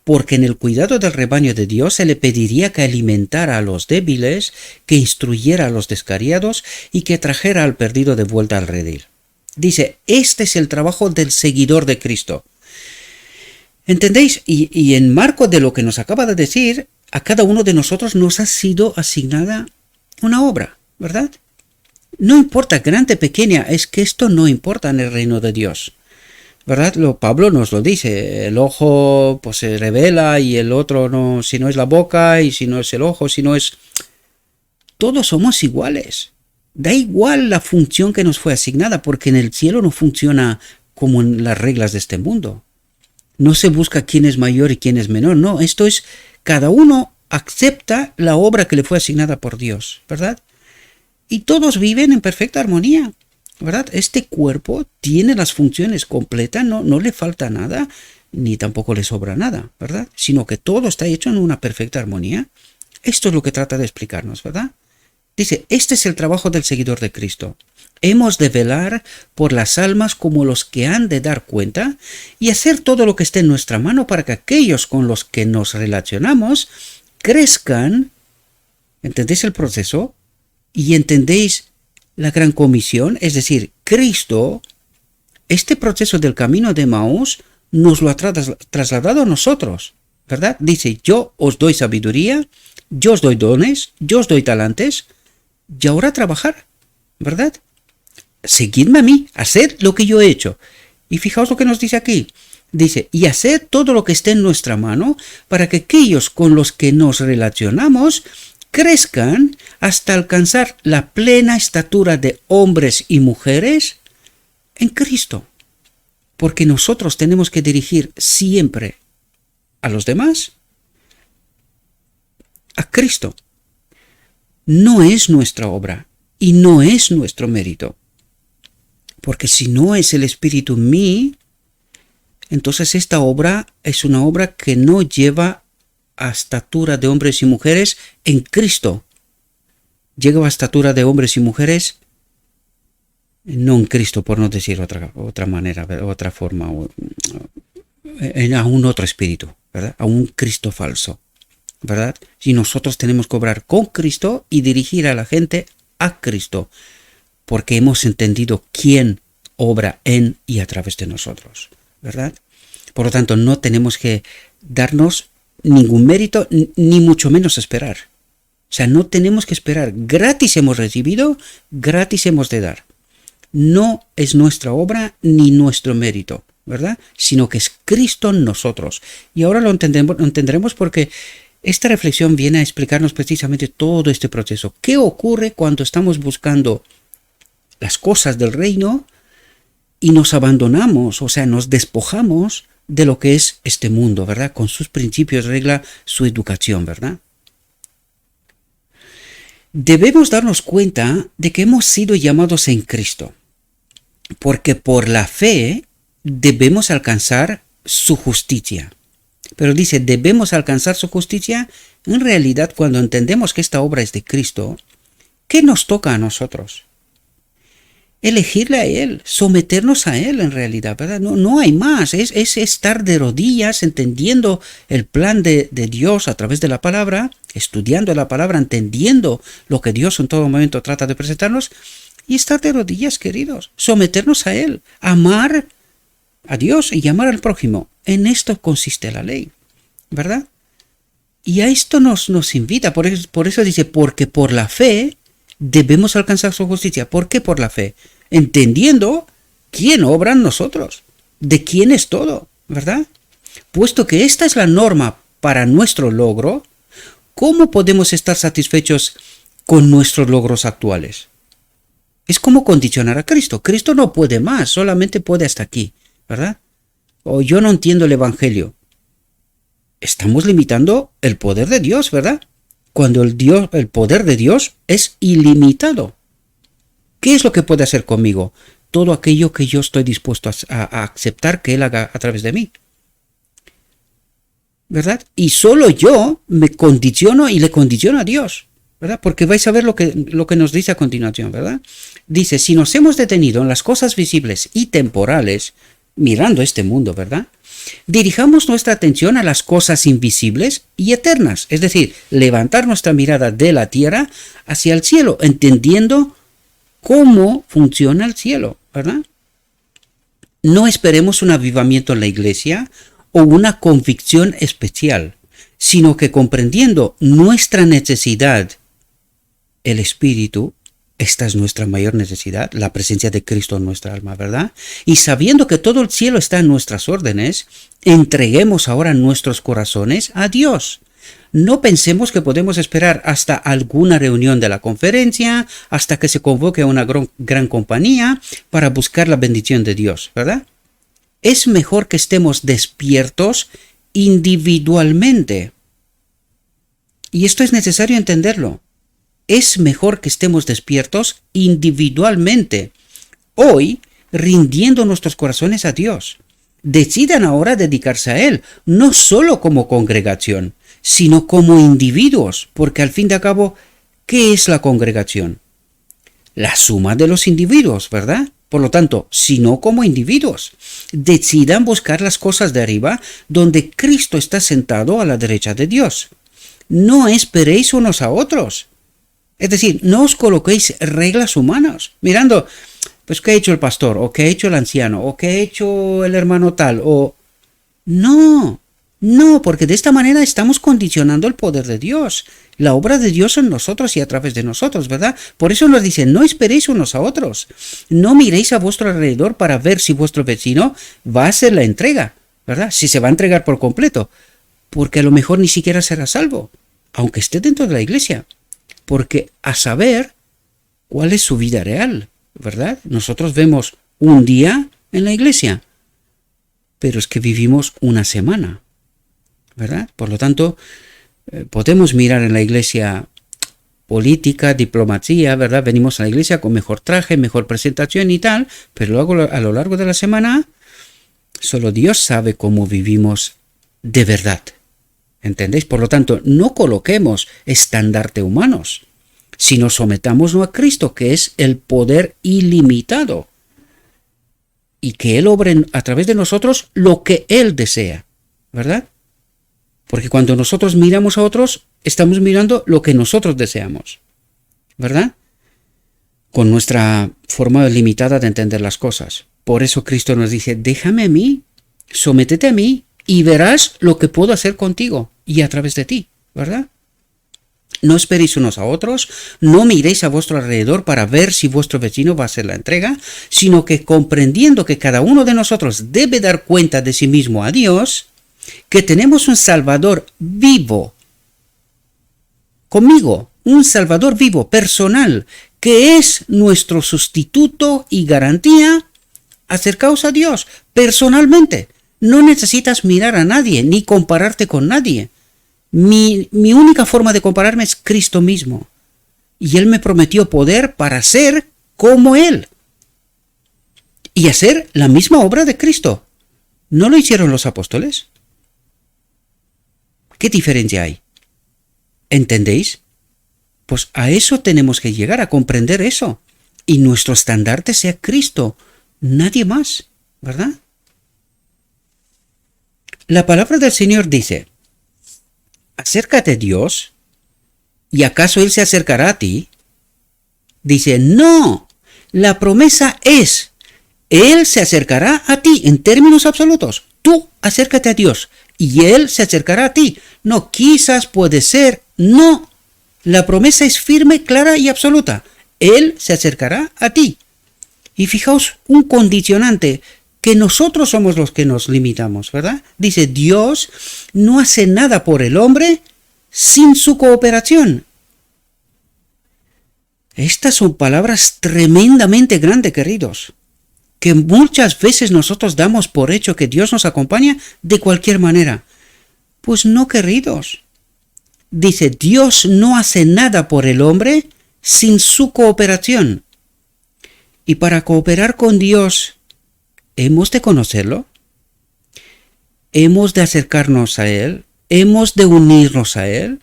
porque en el cuidado del rebaño de Dios se le pediría que alimentara a los débiles, que instruyera a los descarriados y que trajera al perdido de vuelta al redil. Dice, este es el trabajo del seguidor de Cristo. ¿Entendéis? Y en marco de lo que nos acaba de decir, a cada uno de nosotros nos ha sido asignada una obra, ¿verdad? No importa, grande, pequeña, es que esto no importa en el reino de Dios, ¿verdad? Pablo nos lo dice, el ojo pues se revela y el otro no, si no es la boca y si no es el ojo, si no es... Todos somos iguales. Da igual la función que nos fue asignada, porque en el cielo no funciona como en las reglas de este mundo. No se busca quién es mayor y quién es menor, no, esto es, cada uno acepta la obra que le fue asignada por Dios, ¿verdad? Y todos viven en perfecta armonía, ¿verdad? Este cuerpo tiene las funciones completas, no le falta nada, ni tampoco le sobra nada, ¿verdad? Sino que todo está hecho en una perfecta armonía. Esto es lo que trata de explicarnos, ¿verdad? Dice, este es el trabajo del seguidor de Cristo. Hemos de velar por las almas como los que han de dar cuenta y hacer todo lo que esté en nuestra mano para que aquellos con los que nos relacionamos crezcan. ¿Entendéis el proceso? Y entendéis la gran comisión, es decir, Cristo, este proceso del camino de Emaús nos lo ha trasladado a nosotros, ¿verdad? Dice, yo os doy sabiduría, yo os doy dones, yo os doy talentos, y ahora trabajar, ¿verdad? Seguidme a mí, haced lo que yo he hecho. Y fijaos lo que nos dice aquí. Dice, y haced todo lo que esté en nuestra mano para que aquellos con los que nos relacionamos crezcan hasta alcanzar la plena estatura de hombres y mujeres en Cristo. Porque nosotros tenemos que dirigir siempre a los demás a Cristo. No es nuestra obra y no es nuestro mérito. Porque si no es el Espíritu en mí, entonces esta obra es una obra que no lleva a estatura de hombres y mujeres en Cristo. Llega a estatura de hombres y mujeres no en Cristo, por no decir otra manera, otra forma, a un otro espíritu, ¿verdad? A un Cristo falso, ¿verdad? Y nosotros tenemos que obrar con Cristo y dirigir a la gente a Cristo, porque hemos entendido quién obra en y a través de nosotros, ¿verdad? Por lo tanto, no tenemos que darnos ningún mérito, ni mucho menos esperar. O sea, no tenemos que esperar. Gratis hemos recibido, gratis hemos de dar. No es nuestra obra ni nuestro mérito, ¿verdad? Sino que es Cristo en nosotros. Y ahora lo entenderemos porque esta reflexión viene a explicarnos precisamente todo este proceso. ¿Qué ocurre cuando estamos buscando las cosas del reino y nos abandonamos, o sea, nos despojamos de lo que es este mundo, ¿verdad? Con sus principios, regla, su educación, ¿verdad? Debemos darnos cuenta de que hemos sido llamados en Cristo, porque por la fe debemos alcanzar su justicia. Pero dice, debemos alcanzar su justicia. En realidad, cuando entendemos que esta obra es de Cristo, ¿qué nos toca a nosotros? Elegirle a Él, someternos a Él en realidad, ¿verdad? No hay más, es estar de rodillas entendiendo el plan de Dios a través de la palabra, estudiando la palabra, entendiendo lo que Dios en todo momento trata de presentarnos, y estar de rodillas, queridos, someternos a Él, amar a Dios y amar al prójimo. En esto consiste la ley, ¿verdad? Y a esto nos invita, por eso dice, porque por la fe debemos alcanzar su justicia. ¿Por qué por la fe? Entendiendo quién obra en nosotros, de quién es todo, ¿verdad? Puesto que esta es la norma para nuestro logro, ¿cómo podemos estar satisfechos con nuestros logros actuales? Es como condicionar a Cristo. Cristo no puede más, solamente puede hasta aquí, ¿verdad? O yo no entiendo el Evangelio. Estamos limitando el poder de Dios, ¿verdad? Cuando el poder de Dios es ilimitado. ¿Qué es lo que puede hacer conmigo? Todo aquello que yo estoy dispuesto a aceptar que Él haga a través de mí, ¿verdad? Y solo yo me condiciono y le condiciono a Dios, ¿verdad? Porque vais a ver lo que nos dice a continuación, ¿verdad? Dice, si nos hemos detenido en las cosas visibles y temporales, mirando este mundo, ¿verdad? Dirijamos nuestra atención a las cosas invisibles y eternas, es decir, levantar nuestra mirada de la tierra hacia el cielo, entendiendo cómo funciona el cielo, ¿verdad? No esperemos un avivamiento en la iglesia o una convicción especial, sino que comprendiendo nuestra necesidad, el Espíritu, esta es nuestra mayor necesidad, la presencia de Cristo en nuestra alma, ¿verdad? Y sabiendo que todo el cielo está en nuestras órdenes, entreguemos ahora nuestros corazones a Dios. No pensemos que podemos esperar hasta alguna reunión de la conferencia, hasta que se convoque a una gran compañía para buscar la bendición de Dios, ¿verdad? Es mejor que estemos despiertos individualmente. Y esto es necesario entenderlo. Es mejor que estemos despiertos individualmente, hoy rindiendo nuestros corazones a Dios. Decidan ahora dedicarse a Él, no solo como congregación, sino como individuos, porque al fin y al cabo, ¿qué es la congregación? La suma de los individuos, ¿verdad? Por lo tanto, sino como individuos, decidan buscar las cosas de arriba, donde Cristo está sentado a la derecha de Dios. No esperéis unos a otros. Es decir, no os coloquéis reglas humanas, mirando, pues, ¿qué ha hecho el pastor? ¿O qué ha hecho el anciano? ¿O qué ha hecho el hermano tal? O no, porque de esta manera estamos condicionando el poder de Dios, la obra de Dios en nosotros y a través de nosotros, ¿verdad? Por eso nos dice, no esperéis unos a otros, no miréis a vuestro alrededor para ver si vuestro vecino va a hacer la entrega, ¿verdad? Si se va a entregar por completo, porque a lo mejor ni siquiera será salvo, aunque esté dentro de la iglesia. Porque a saber cuál es su vida real, ¿verdad? Nosotros vemos un día en la iglesia, pero es que vivimos una semana, ¿verdad? Por lo tanto, podemos mirar en la iglesia política, diplomacia, ¿verdad? Venimos a la iglesia con mejor traje, mejor presentación y tal, pero luego a lo largo de la semana, solo Dios sabe cómo vivimos de verdad. ¿Entendéis? Por lo tanto, no coloquemos estandarte humanos, sino sometámonos a Cristo, que es el poder ilimitado, y que Él obre a través de nosotros lo que Él desea, ¿verdad? Porque cuando nosotros miramos a otros, estamos mirando lo que nosotros deseamos, ¿verdad? Con nuestra forma limitada de entender las cosas. Por eso Cristo nos dice, déjame a mí, sométete a mí, y verás lo que puedo hacer contigo y a través de ti, ¿verdad? No esperéis unos a otros, no miréis a vuestro alrededor para ver si vuestro vecino va a hacer la entrega, sino que comprendiendo que cada uno de nosotros debe dar cuenta de sí mismo a Dios, que tenemos un Salvador vivo, conmigo, un Salvador vivo, personal, que es nuestro sustituto y garantía, acercaos a Dios personalmente. No necesitas mirar a nadie ni compararte con nadie. Mi única forma de compararme es Cristo mismo. Y Él me prometió poder para ser como Él. Y hacer la misma obra de Cristo. ¿No lo hicieron los apóstoles? ¿Qué diferencia hay? ¿Entendéis? Pues a eso tenemos que llegar, a comprender eso. Y nuestro estandarte sea Cristo, nadie más, ¿verdad? La palabra del Señor dice, acércate a Dios, ¿y acaso Él se acercará a ti? Dice, no, la promesa es, Él se acercará a ti en términos absolutos. Tú acércate a Dios y Él se acercará a ti. No, quizás puede ser, no. La promesa es firme, clara y absoluta. Él se acercará a ti. Y fijaos un condicionante, que nosotros somos los que nos limitamos, ¿verdad? Dice, Dios no hace nada por el hombre sin su cooperación. Estas son palabras tremendamente grandes, queridos, que muchas veces nosotros damos por hecho que Dios nos acompaña de cualquier manera. Pues no, queridos. Dice, Dios no hace nada por el hombre sin su cooperación. Y para cooperar con Dios, ¿hemos de conocerlo? ¿Hemos de acercarnos a Él? ¿Hemos de unirnos a Él?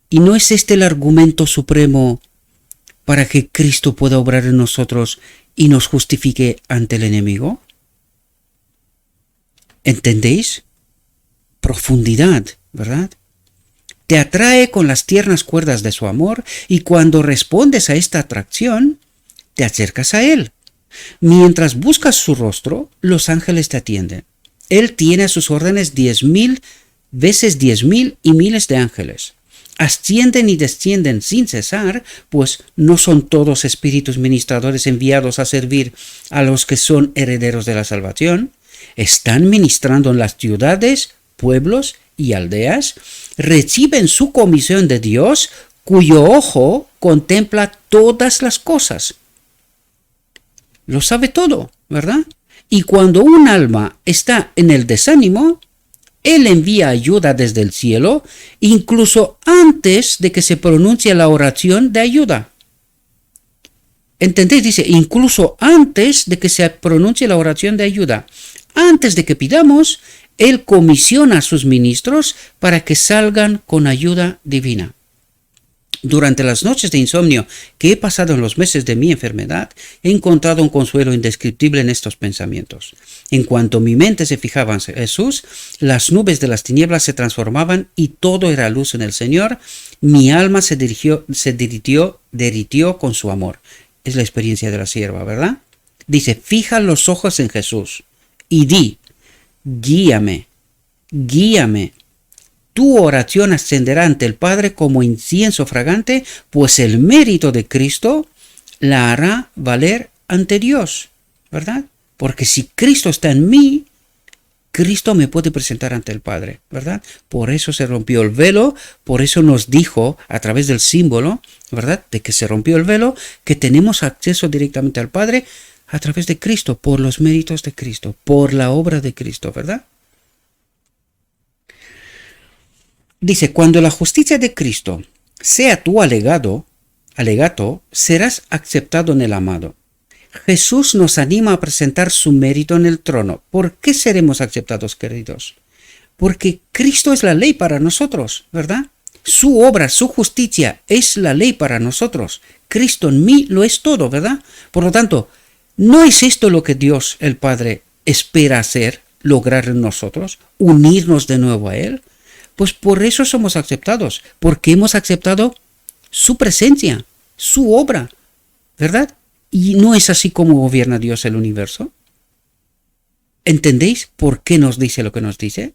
¿Y no es este el argumento supremo para que Cristo pueda obrar en nosotros y nos justifique ante el enemigo? ¿Entendéis? Profundidad, ¿verdad? Te atrae con las tiernas cuerdas de su amor y cuando respondes a esta atracción, te acercas a Él. Mientras buscas su rostro, los ángeles te atienden. Él tiene a sus órdenes 10,000 veces 10,000 y miles de ángeles. Ascienden y descienden sin cesar, pues no son todos espíritus ministradores enviados a servir a los que son herederos de la salvación. Están ministrando en las ciudades, pueblos y aldeas, reciben su comisión de Dios, cuyo ojo contempla todas las cosas. Lo sabe todo, ¿verdad? Y cuando un alma está en el desánimo, Él envía ayuda desde el cielo, incluso antes de que se pronuncie la oración de ayuda. ¿Entendéis? Dice, incluso antes de que se pronuncie la oración de ayuda. Antes de que pidamos, Él comisiona a sus ministros para que salgan con ayuda divina. Durante las noches de insomnio que he pasado en los meses de mi enfermedad, he encontrado un consuelo indescriptible en estos pensamientos. En cuanto mi mente se fijaba en Jesús, las nubes de las tinieblas se transformaban y todo era luz en el Señor. Mi alma se derritió con su amor. Es la experiencia de la sierva, ¿verdad? Dice, fija los ojos en Jesús y di, guíame, guíame. Tu oración ascenderá ante el Padre como incienso fragante, pues el mérito de Cristo la hará valer ante Dios, ¿verdad? Porque si Cristo está en mí, Cristo me puede presentar ante el Padre, ¿verdad? Por eso se rompió el velo, por eso nos dijo a través del símbolo, ¿verdad? De que se rompió el velo, que tenemos acceso directamente al Padre a través de Cristo, por los méritos de Cristo, por la obra de Cristo, ¿verdad? Dice, cuando la justicia de Cristo sea tu alegato, serás aceptado en el amado. Jesús nos anima a presentar su mérito en el trono. ¿Por qué seremos aceptados, queridos? Porque Cristo es la ley para nosotros, ¿verdad? Su obra, su justicia es la ley para nosotros. Cristo en mí lo es todo, ¿verdad? Por lo tanto, ¿no es esto lo que Dios, el Padre, espera hacer, lograr en nosotros? ¿Unirnos de nuevo a Él? Pues por eso somos aceptados, porque hemos aceptado su presencia, su obra, ¿verdad? ¿Y no es así como gobierna Dios el universo? ¿Entendéis por qué nos dice lo que nos dice?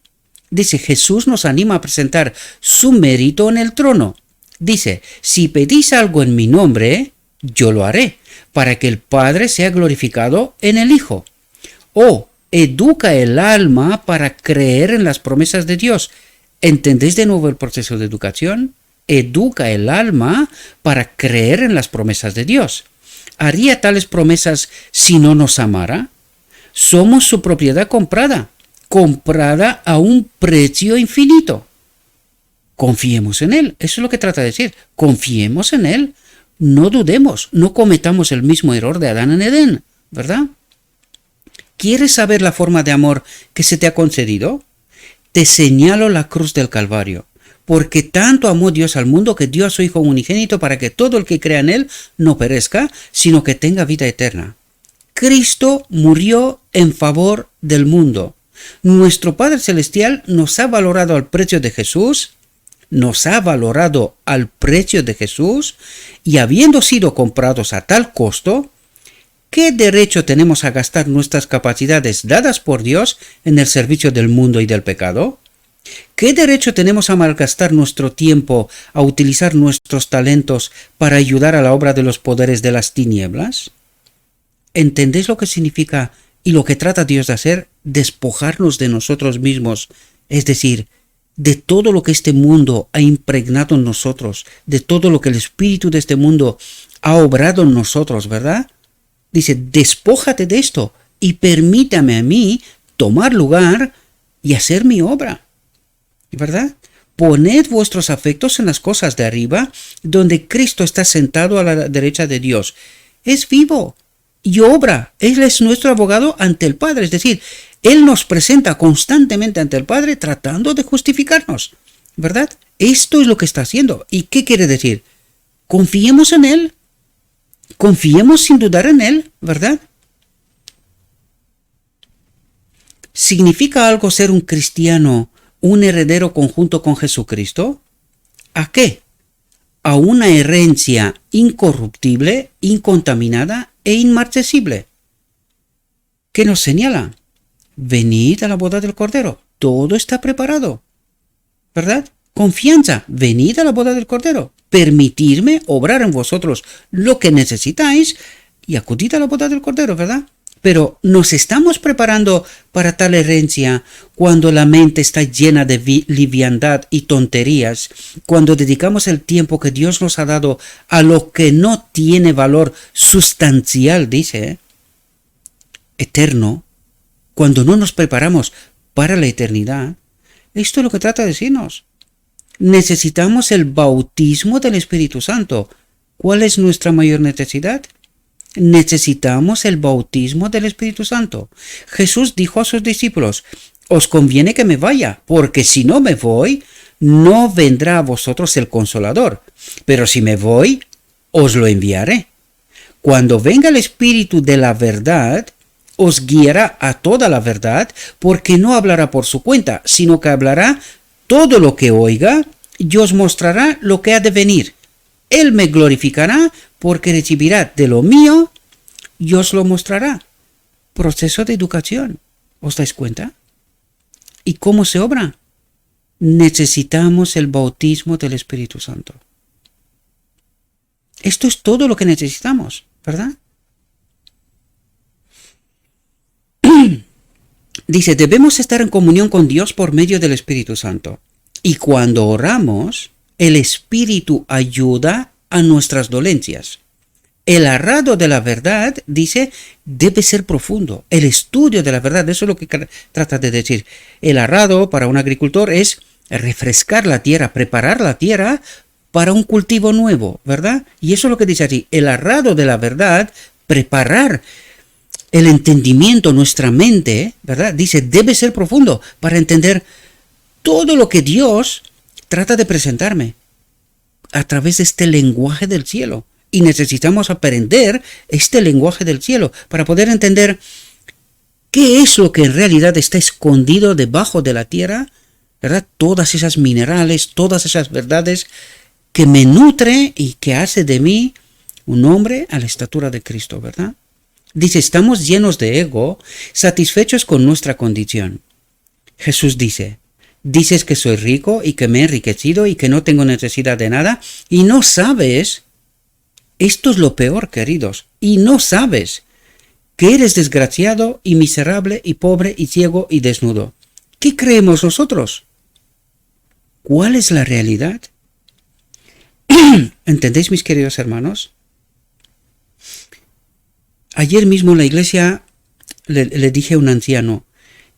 Dice, Jesús nos anima a presentar su mérito en el trono. Dice, si pedís algo en mi nombre, yo lo haré, para que el Padre sea glorificado en el Hijo. O educa el alma para creer en las promesas de Dios. ¿Entendéis de nuevo el proceso de educación? Educa el alma para creer en las promesas de Dios. ¿Haría tales promesas si no nos amara? Somos su propiedad comprada. comprada a un precio infinito. Confiemos en Él. Eso es lo que trata de decir. Confiemos en Él. No dudemos. No cometamos el mismo error de Adán en Edén, ¿verdad? ¿Quieres saber la forma de amor que se te ha concedido? Te señalo la cruz del Calvario. Porque tanto amó Dios al mundo que dio a su Hijo unigénito para que todo el que crea en Él no perezca, sino que tenga vida eterna. Cristo murió en favor del mundo. Nuestro Padre Celestial nos ha valorado al precio de Jesús, y habiendo sido comprados a tal costo, ¿qué derecho tenemos a gastar nuestras capacidades dadas por Dios en el servicio del mundo y del pecado? ¿Qué derecho tenemos a malgastar nuestro tiempo, a utilizar nuestros talentos para ayudar a la obra de los poderes de las tinieblas? ¿Entendéis lo que significa y lo que trata Dios de hacer? Despojarnos de nosotros mismos, es decir, de todo lo que este mundo ha impregnado en nosotros, de todo lo que el espíritu de este mundo ha obrado en nosotros, ¿verdad? Dice, despójate de esto y permítame a mí tomar lugar y hacer mi obra, ¿verdad? Poned vuestros afectos en las cosas de arriba, donde Cristo está sentado a la derecha de Dios. Es vivo y obra. Él es nuestro abogado ante el Padre, es decir, Él nos presenta constantemente ante el Padre tratando de justificarnos, ¿verdad? Esto es lo que está haciendo. ¿Y qué quiere decir? Confiemos en Él, confiemos sin dudar en Él, ¿verdad? ¿Significa algo ser un cristiano, un heredero conjunto con Jesucristo? ¿A qué? A una herencia incorruptible, incontaminada e inmarcesible. ¿Qué nos señala? Venid a la boda del Cordero. Todo está preparado, ¿verdad? Confianza. Venid a la boda del Cordero. Permitirme obrar en vosotros lo que necesitáis y acudid a la boda del Cordero, ¿verdad? Pero nos estamos preparando para tal herencia cuando la mente está llena de liviandad y tonterías, cuando dedicamos el tiempo que Dios nos ha dado a lo que no tiene valor sustancial, dice, eterno, cuando no nos preparamos para la eternidad. Esto es lo que trata de decirnos. Necesitamos el bautismo del Espíritu Santo. ¿Cuál es nuestra mayor necesidad? Necesitamos el bautismo del Espíritu Santo. Jesús dijo a sus discípulos, os conviene que me vaya, porque si no me voy, no vendrá a vosotros el Consolador. Pero si me voy, os lo enviaré. Cuando venga el Espíritu de la verdad, os guiará a toda la verdad, porque no hablará por su cuenta, sino que hablará todo lo que oiga y os mostrará lo que ha de venir. Él me glorificará, porque recibirá de lo mío y os lo mostrará. Proceso de educación. ¿Os dais cuenta? ¿Y cómo se obra? Necesitamos el bautismo del Espíritu Santo. Esto es todo lo que necesitamos, ¿verdad? Dice, debemos estar en comunión con Dios por medio del Espíritu Santo. Y cuando oramos, el Espíritu ayuda a nuestras dolencias. El arado de la verdad, dice, debe ser profundo. El estudio de la verdad, eso es lo que trata de decir. El arado para un agricultor es refrescar la tierra, preparar la tierra para un cultivo nuevo, ¿verdad? Y eso es lo que dice así. El arado de la verdad, preparar el entendimiento, nuestra mente, ¿verdad? Dice, debe ser profundo para entender todo lo que Dios trata de presentarme a través de este lenguaje del cielo. Y necesitamos aprender este lenguaje del cielo para poder entender qué es lo que en realidad está escondido debajo de la tierra, ¿verdad? Todas esas minerales, todas esas verdades que me nutre y que hace de mí un hombre a la estatura de Cristo, ¿verdad? Dice, estamos llenos de ego, satisfechos con nuestra condición. Jesús dice, dices que soy rico y que me he enriquecido y que no tengo necesidad de nada y no sabes, esto es lo peor, queridos, y no sabes que eres desgraciado y miserable y pobre y ciego y desnudo. ¿Qué creemos nosotros? ¿Cuál es la realidad? ¿Entendéis, mis queridos hermanos? Ayer mismo en la iglesia le dije a un anciano,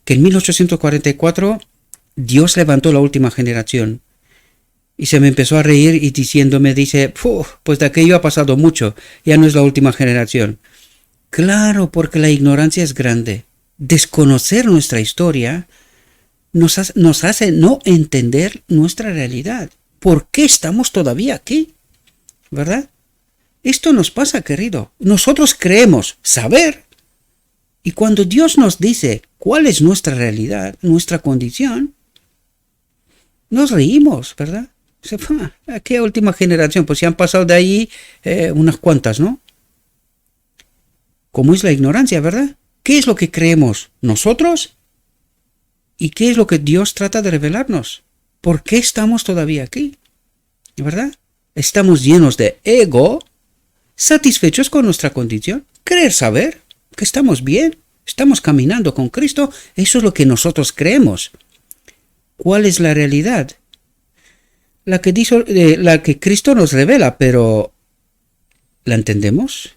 que en 1844 Dios levantó la última generación. Y se me empezó a reír y diciéndome, dice, pues de aquello ha pasado mucho, ya no es la última generación. Claro, porque la ignorancia es grande. Desconocer nuestra historia nos hace no entender nuestra realidad. ¿Por qué estamos todavía aquí? ¿Verdad? Esto nos pasa, querido. Nosotros creemos saber. Y cuando Dios nos dice cuál es nuestra realidad, nuestra condición, nos reímos, ¿verdad? ¿Qué última generación? Pues se han pasado de ahí unas cuantas, ¿no? ¿Cómo es la ignorancia, verdad? ¿Qué es lo que creemos nosotros? ¿Y qué es lo que Dios trata de revelarnos? ¿Por qué estamos todavía aquí? ¿Verdad? Estamos llenos de ego, satisfechos con nuestra condición, creer saber que estamos bien, estamos caminando con Cristo, eso es lo que nosotros creemos. ¿Cuál es la realidad? La que Cristo nos revela, pero ¿la entendemos?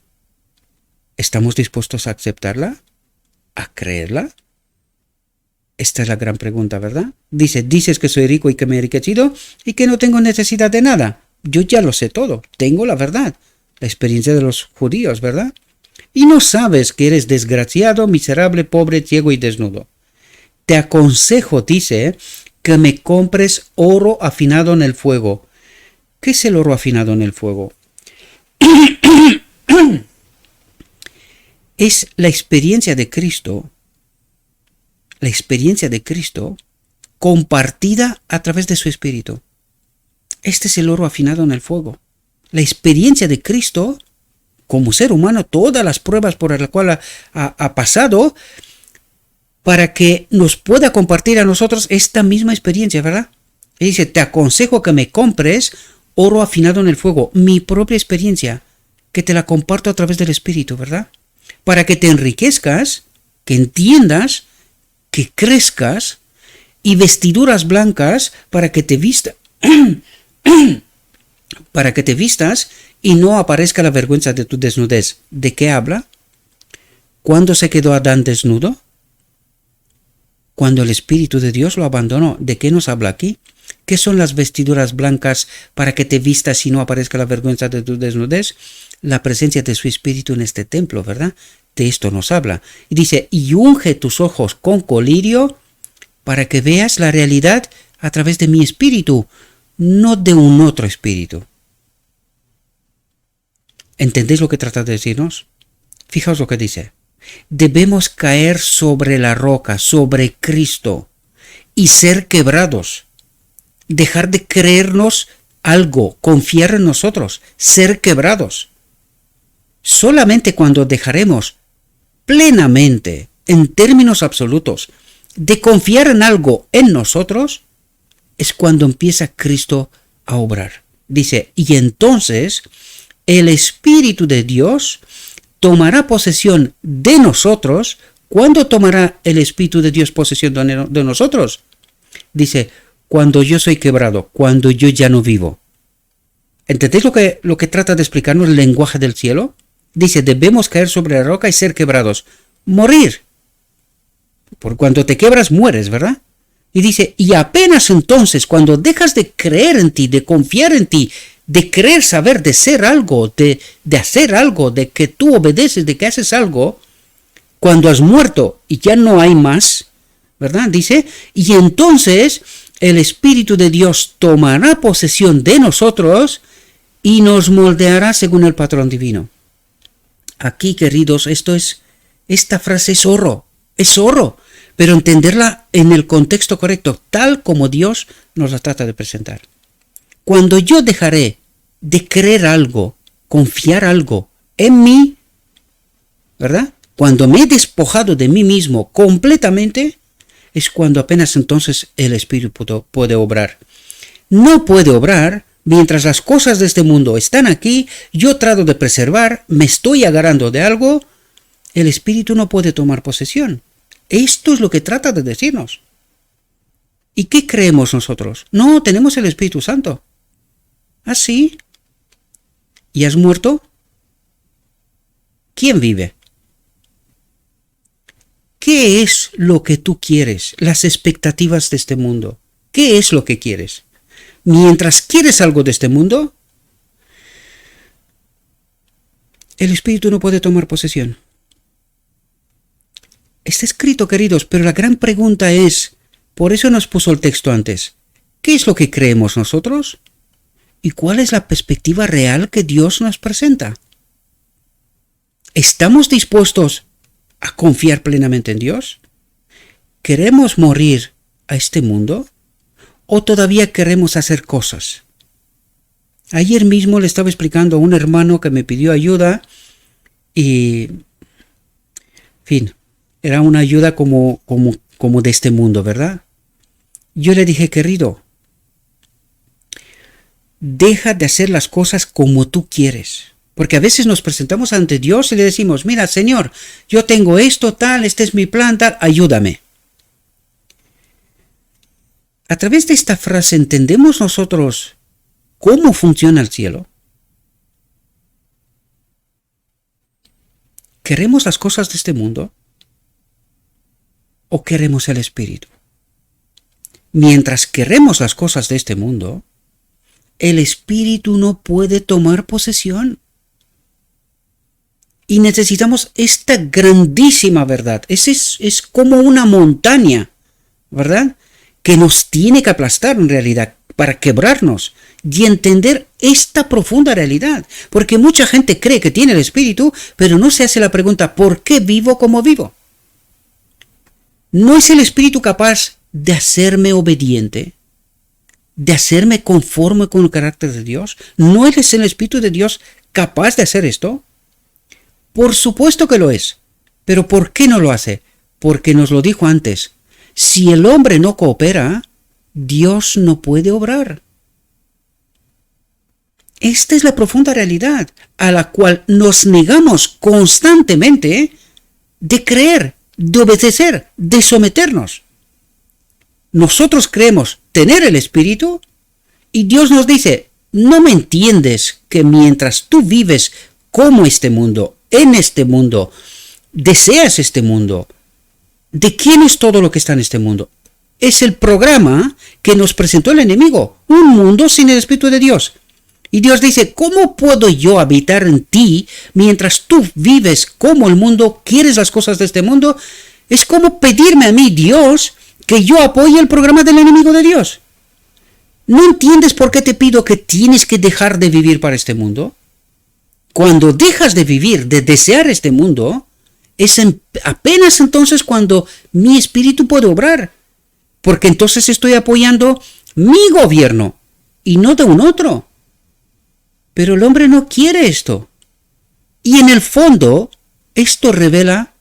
¿Estamos dispuestos a aceptarla? ¿A creerla? Esta es la gran pregunta, ¿verdad? Dices que soy rico y que me he enriquecido y que no tengo necesidad de nada. Yo ya lo sé todo, tengo la verdad, la experiencia de los judíos, ¿verdad? Y no sabes que eres desgraciado, miserable, pobre, ciego y desnudo. Te aconsejo, dice, que me compres oro afinado en el fuego. ¿Qué es el oro afinado en el fuego? Es la experiencia de Cristo compartida a través de su Espíritu. Este es el oro afinado en el fuego. La experiencia de Cristo como ser humano, todas las pruebas por las cuales ha pasado, para que nos pueda compartir a nosotros esta misma experiencia, ¿verdad? Y dice, te aconsejo que me compres oro afinado en el fuego, mi propia experiencia, que te la comparto a través del Espíritu, ¿verdad? Para que te enriquezcas, que entiendas, que crezcas, y vestiduras blancas para que te vistas, y no aparezca la vergüenza de tu desnudez. ¿De qué habla? ¿Cuándo se quedó Adán desnudo? Cuando el Espíritu de Dios lo abandonó. ¿De qué nos habla aquí? ¿Qué son las vestiduras blancas para que te vistas y no aparezca la vergüenza de tu desnudez? La presencia de su Espíritu en este templo, ¿verdad? De esto nos habla. Y dice, y unge tus ojos con colirio para que veas la realidad a través de mi Espíritu, no de un otro espíritu. ¿Entendéis lo que trata de decirnos? Fijaos lo que dice. Debemos caer sobre la roca, sobre Cristo, y ser quebrados. Dejar de creernos algo, confiar en nosotros, ser quebrados. Solamente cuando dejaremos plenamente, en términos absolutos, de confiar en algo en nosotros, es cuando empieza Cristo a obrar. Dice, y entonces el Espíritu de Dios tomará posesión de nosotros. ¿Cuándo tomará el Espíritu de Dios posesión de nosotros? Dice, cuando yo soy quebrado, cuando yo ya no vivo. ¿Entendéis lo que trata de explicarnos el lenguaje del cielo? Dice, debemos caer sobre la roca y ser quebrados. Morir. Por cuando te quebras, mueres, ¿verdad? Y dice, y apenas entonces, cuando dejas de creer en ti, de confiar en ti, de creer saber, de ser algo, de hacer algo, de que tú obedeces, de que haces algo, cuando has muerto y ya no hay más, ¿verdad? Dice, y entonces el Espíritu de Dios tomará posesión de nosotros y nos moldeará según el patrón divino. Aquí, queridos, esta frase es oro, pero entenderla en el contexto correcto, tal como Dios nos la trata de presentar. Cuando yo dejaré de creer algo, confiar algo en mí, ¿verdad? Cuando me he despojado de mí mismo completamente, es cuando apenas entonces el Espíritu puede obrar. No puede obrar mientras las cosas de este mundo están aquí, yo trato de preservar, me estoy agarrando de algo, el Espíritu no puede tomar posesión. Esto es lo que trata de decirnos. ¿Y qué creemos nosotros? No, tenemos el Espíritu Santo. ¿Ah, sí? ¿Y has muerto? ¿Quién vive? ¿Qué ¿qué es lo que tú quieres? Las expectativas de este mundo. ¿Qué es lo que quieres? Mientras quieres algo de este mundo, el espíritu no puede tomar posesión. Está escrito, queridos, pero la gran pregunta es, por eso nos puso el texto antes, ¿qué es lo que creemos nosotros? ¿Y cuál es la perspectiva real que Dios nos presenta? ¿Estamos dispuestos a confiar plenamente en Dios? ¿Queremos morir a este mundo? ¿O todavía queremos hacer cosas? Ayer mismo le estaba explicando a un hermano que me pidió ayuda y, en fin, era una ayuda como de este mundo, ¿verdad? Yo le dije, querido, deja de hacer las cosas como tú quieres. Porque a veces nos presentamos ante Dios y le decimos, mira, Señor, yo tengo esto, tal, este es mi plan, tal, ayúdame. A través de esta frase entendemos nosotros cómo funciona el cielo. ¿Queremos las cosas de este mundo? ¿O queremos el Espíritu? Mientras queremos las cosas de este mundo, el Espíritu no puede tomar posesión. Y necesitamos esta grandísima verdad. Es como una montaña, ¿verdad? Que nos tiene que aplastar en realidad para quebrarnos y entender esta profunda realidad. Porque mucha gente cree que tiene el Espíritu, pero no se hace la pregunta, ¿por qué vivo como vivo? ¿No es el Espíritu capaz de hacerme obediente? ¿De hacerme conforme con el carácter de Dios? ¿No es el Espíritu de Dios capaz de hacer esto? Por supuesto que lo es. ¿Pero por qué no lo hace? Porque nos lo dijo antes. Si el hombre no coopera, Dios no puede obrar. Esta es la profunda realidad a la cual nos negamos constantemente de creer, de obedecer, de someternos. Nosotros creemos tener el Espíritu y Dios nos dice, ¿no me entiendes que mientras tú vives como este mundo, en este mundo, deseas este mundo? ¿De quién es todo lo que está en este mundo? Es el programa que nos presentó el enemigo, un mundo sin el Espíritu de Dios. Y Dios dice, ¿cómo puedo yo habitar en ti mientras tú vives como el mundo, quieres las cosas de este mundo? Es como pedirme a mí, Dios, que yo apoye el programa del enemigo de Dios. ¿No entiendes por qué te pido que tienes que dejar de vivir para este mundo? Cuando dejas de vivir, de desear este mundo, es apenas entonces cuando mi espíritu puede obrar. Porque entonces estoy apoyando mi gobierno y no de un otro. Pero el hombre no quiere esto. Y en el fondo, esto revela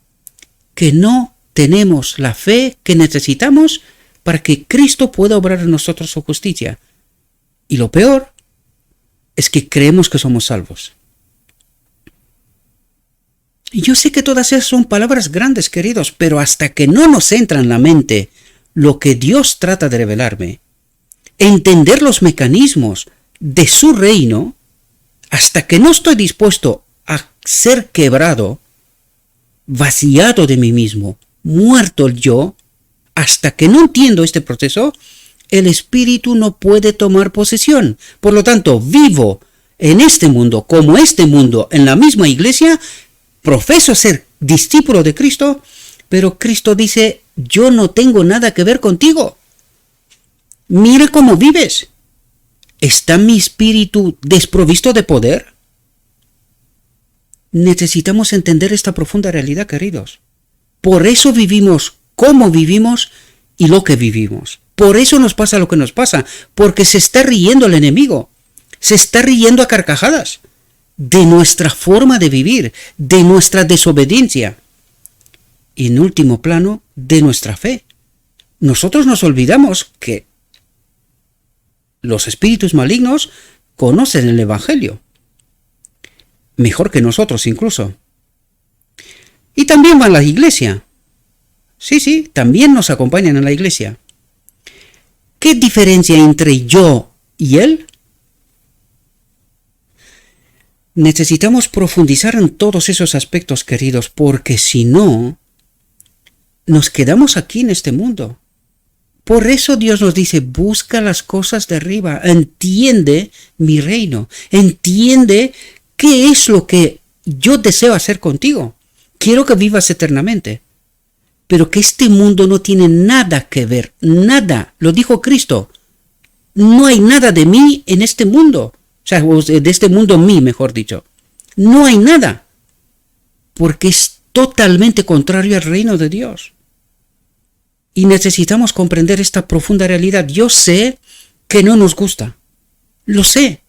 que no tenemos la fe que necesitamos para que Cristo pueda obrar en nosotros su justicia. Y lo peor es que creemos que somos salvos. Y yo sé que todas esas son palabras grandes, queridos, pero hasta que no nos entra en la mente lo que Dios trata de revelarme, entender los mecanismos de su reino, hasta que no estoy dispuesto a ser quebrado, vaciado de mí mismo, muerto el yo, hasta que no entiendo este proceso, el espíritu no puede tomar posesión. Por lo tanto, vivo en este mundo, como este mundo, en la misma iglesia, profeso ser discípulo de Cristo, pero Cristo dice, yo no tengo nada que ver contigo. Mira cómo vives. ¿Está mi espíritu desprovisto de poder? Necesitamos entender esta profunda realidad, queridos. Por eso vivimos como vivimos y lo que vivimos. Por eso nos pasa lo que nos pasa, porque se está riendo el enemigo. Se está riendo a carcajadas de nuestra forma de vivir, de nuestra desobediencia y, en último plano, de nuestra fe. Nosotros nos olvidamos que los espíritus malignos conocen el Evangelio, mejor que nosotros incluso. Y también van a la iglesia. Sí, también nos acompañan en la iglesia. ¿Qué diferencia entre yo y él? Necesitamos profundizar en todos esos aspectos, queridos, porque si no, nos quedamos aquí en este mundo. Por eso Dios nos dice, busca las cosas de arriba, entiende mi reino, entiende qué es lo que yo deseo hacer contigo. Quiero que vivas eternamente, pero que este mundo no tiene nada que ver, nada, lo dijo Cristo. No hay nada de mí en este mundo, o sea, de este mundo en mí, mejor dicho. No hay nada, porque es totalmente contrario al reino de Dios. Y necesitamos comprender esta profunda realidad. Yo sé que no nos gusta, lo sé,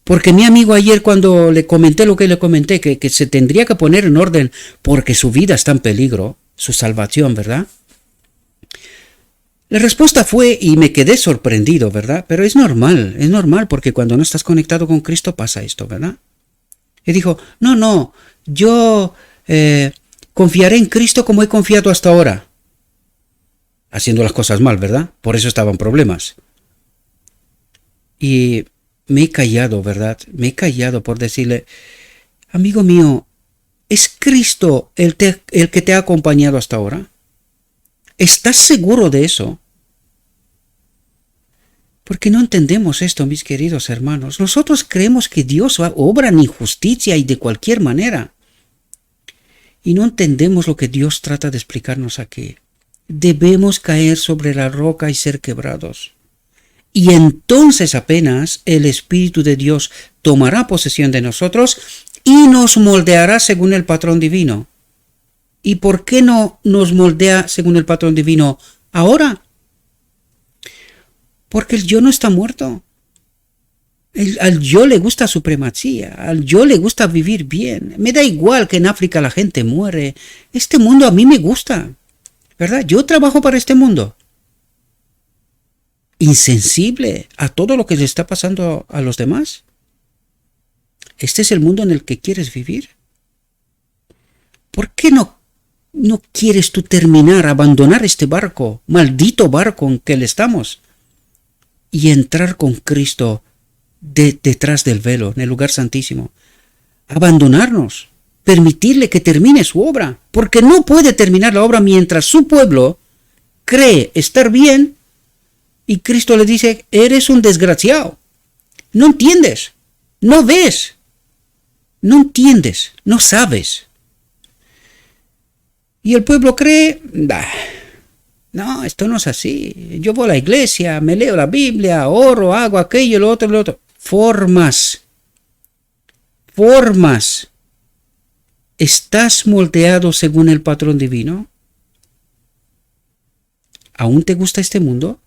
porque mi amigo ayer cuando le comenté lo que le comenté, que se tendría que poner en orden porque su vida está en peligro, su salvación, ¿verdad? La respuesta fue, y me quedé sorprendido, ¿verdad? Pero es normal porque cuando no estás conectado con Cristo pasa esto, ¿verdad? Y dijo, no, yo confiaré en Cristo como he confiado hasta ahora. Haciendo las cosas mal, ¿verdad? Por eso estaban problemas. Y me he callado, ¿verdad? Me he callado por decirle, amigo mío, ¿es Cristo el que te ha acompañado hasta ahora? ¿Estás seguro de eso? Porque no entendemos esto, mis queridos hermanos. Nosotros creemos que Dios obra en injusticia y de cualquier manera. Y no entendemos lo que Dios trata de explicarnos aquí. Debemos caer sobre la roca y ser quebrados. Y entonces apenas el Espíritu de Dios tomará posesión de nosotros y nos moldeará según el patrón divino. ¿Y por qué no nos moldea según el patrón divino ahora? Porque el yo no está muerto. Al yo le gusta supremacía, al yo le gusta vivir bien. Me da igual que en África la gente muere. Este mundo a mí me gusta, ¿verdad? Yo trabajo para este mundo. Insensible a todo lo que le está pasando a los demás. ¿Este es el mundo en el que quieres vivir? ¿Por qué no quieres tú abandonar este barco, maldito barco en que estamos, y entrar con Cristo detrás del velo, en el lugar santísimo? Abandonarnos, permitirle que termine su obra, porque no puede terminar la obra mientras su pueblo cree estar bien y Cristo le dice, eres un desgraciado, no entiendes, no ves, no entiendes, no sabes. Y el pueblo cree, no, esto no es así. Yo voy a la iglesia, me leo la Biblia, oro, hago aquello, lo otro. Formas. ¿Estás moldeado según el patrón divino? ¿Aún te gusta este mundo?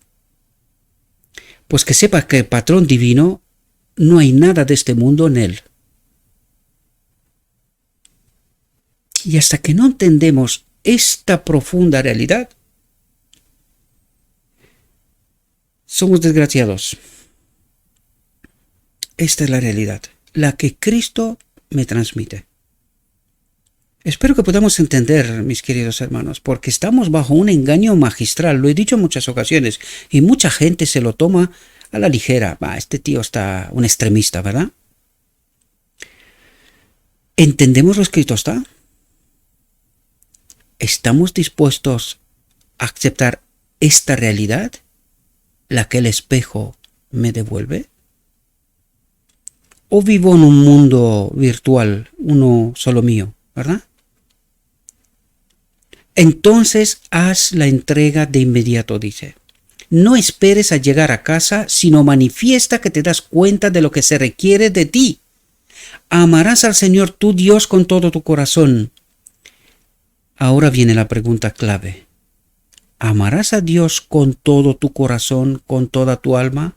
Pues que sepas que el patrón divino, no hay nada de este mundo en él. Y hasta que no entendemos esta profunda realidad, somos desgraciados. Esta es la realidad, la que Cristo me transmite. Espero que podamos entender, mis queridos hermanos, porque estamos bajo un engaño magistral, lo he dicho en muchas ocasiones, y mucha gente se lo toma a la ligera. Este tío está un extremista, ¿verdad? ¿Entendemos lo escrito está? ¿Estamos dispuestos a aceptar esta realidad, la que el espejo me devuelve? ¿O vivo en un mundo virtual, uno solo mío, verdad? Entonces haz la entrega de inmediato, dice. No esperes a llegar a casa, sino manifiesta que te das cuenta de lo que se requiere de ti. Amarás al Señor tu Dios con todo tu corazón. Ahora viene la pregunta clave. ¿Amarás a Dios con todo tu corazón, con toda tu alma?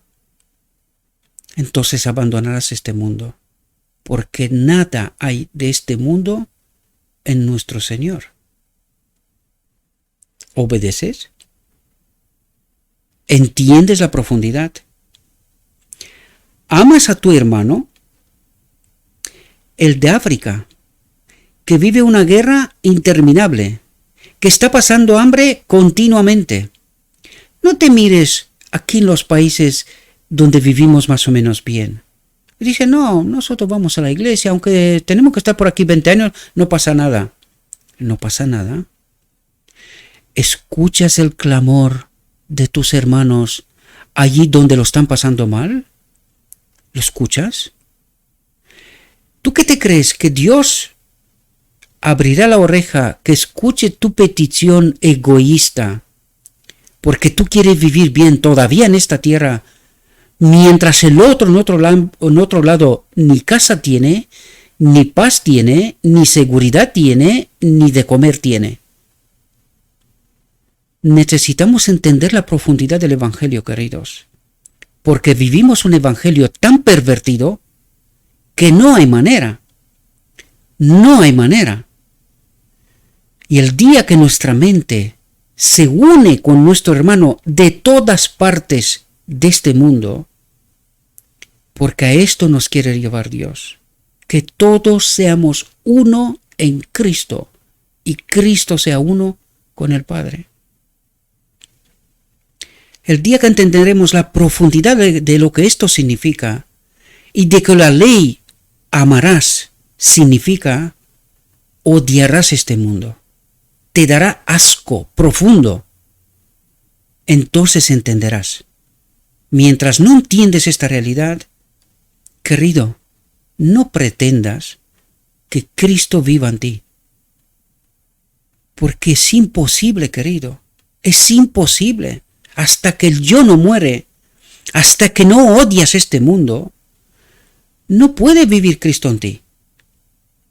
Entonces abandonarás este mundo, porque nada hay de este mundo en nuestro Señor. ¿Obedeces? ¿Entiendes la profundidad? ¿Amas a tu hermano? El de África, que vive una guerra interminable, que está pasando hambre continuamente. No te mires aquí en los países donde vivimos más o menos bien. Y dice, no, nosotros vamos a la iglesia, aunque tenemos que estar por aquí 20 años, no pasa nada. No pasa nada. ¿Escuchas el clamor de tus hermanos allí donde lo están pasando mal? ¿Lo escuchas? ¿Tú qué te crees? ¿Que Dios abrirá la oreja que escuche tu petición egoísta porque tú quieres vivir bien todavía en esta tierra, mientras el otro en otro lado ni casa tiene, ni paz tiene, ni seguridad tiene, ni de comer tiene? Necesitamos entender la profundidad del Evangelio, queridos, porque vivimos un Evangelio tan pervertido que no hay manera. Y el día que nuestra mente se une con nuestro hermano de todas partes de este mundo, porque a esto nos quiere llevar Dios, que todos seamos uno en Cristo y Cristo sea uno con el Padre. El día que entenderemos la profundidad de lo que esto significa y de que la ley amarás significa odiarás este mundo, te dará asco profundo, entonces entenderás. Mientras no entiendes esta realidad, querido, no pretendas que Cristo viva en ti, porque es imposible, querido, es imposible. Hasta que el yo no muere, hasta que no odias este mundo, no puede vivir Cristo en ti.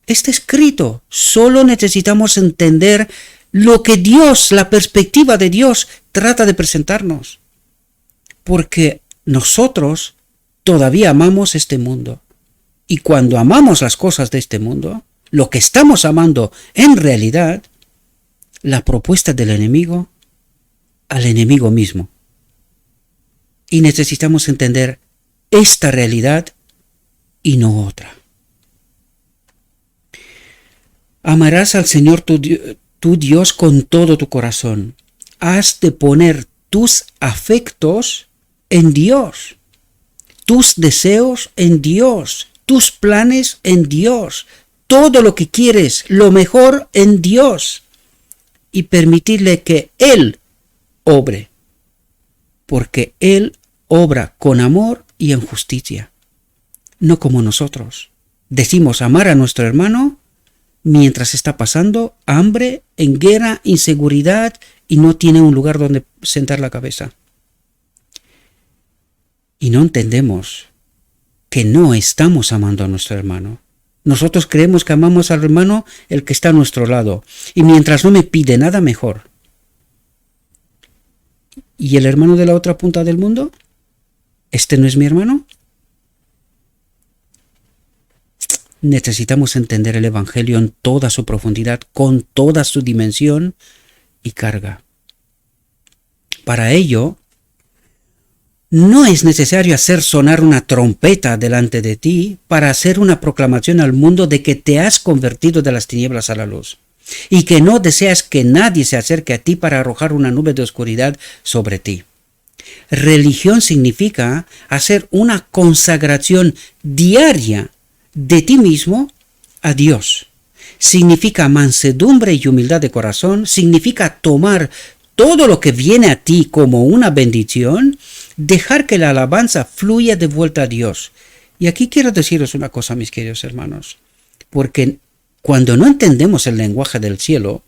Está escrito, solo necesitamos entender lo que Dios, la perspectiva de Dios, trata de presentarnos. Porque nosotros todavía amamos este mundo. Y cuando amamos las cosas de este mundo, lo que estamos amando en realidad, la propuesta del enemigo, al enemigo mismo. Y necesitamos entender esta realidad y no otra. Amarás al Señor tu Dios con todo tu corazón. Has de poner tus afectos en Dios, tus deseos en Dios, tus planes en Dios, todo lo que quieres, lo mejor en Dios, y permitirle que Él obre, porque Él obra con amor y en justicia, no como nosotros. Decimos amar a nuestro hermano mientras está pasando hambre, en guerra, inseguridad y no tiene un lugar donde sentar la cabeza. Y no entendemos que no estamos amando a nuestro hermano. Nosotros creemos que amamos al hermano el que está a nuestro lado, y mientras no me pide nada mejor. ¿Y el hermano de la otra punta del mundo? ¿Este no es mi hermano? Necesitamos entender el Evangelio en toda su profundidad, con toda su dimensión y carga. Para ello, no es necesario hacer sonar una trompeta delante de ti para hacer una proclamación al mundo de que te has convertido de las tinieblas a la luz y que no deseas que nadie se acerque a ti para arrojar una nube de oscuridad sobre ti. Religión significa hacer una consagración diaria de ti mismo a Dios. Significa mansedumbre y humildad de corazón, significa tomar todo lo que viene a ti como una bendición, dejar que la alabanza fluya de vuelta a Dios. Y aquí quiero deciros una cosa, mis queridos hermanos, porque cuando no entendemos el lenguaje del cielo,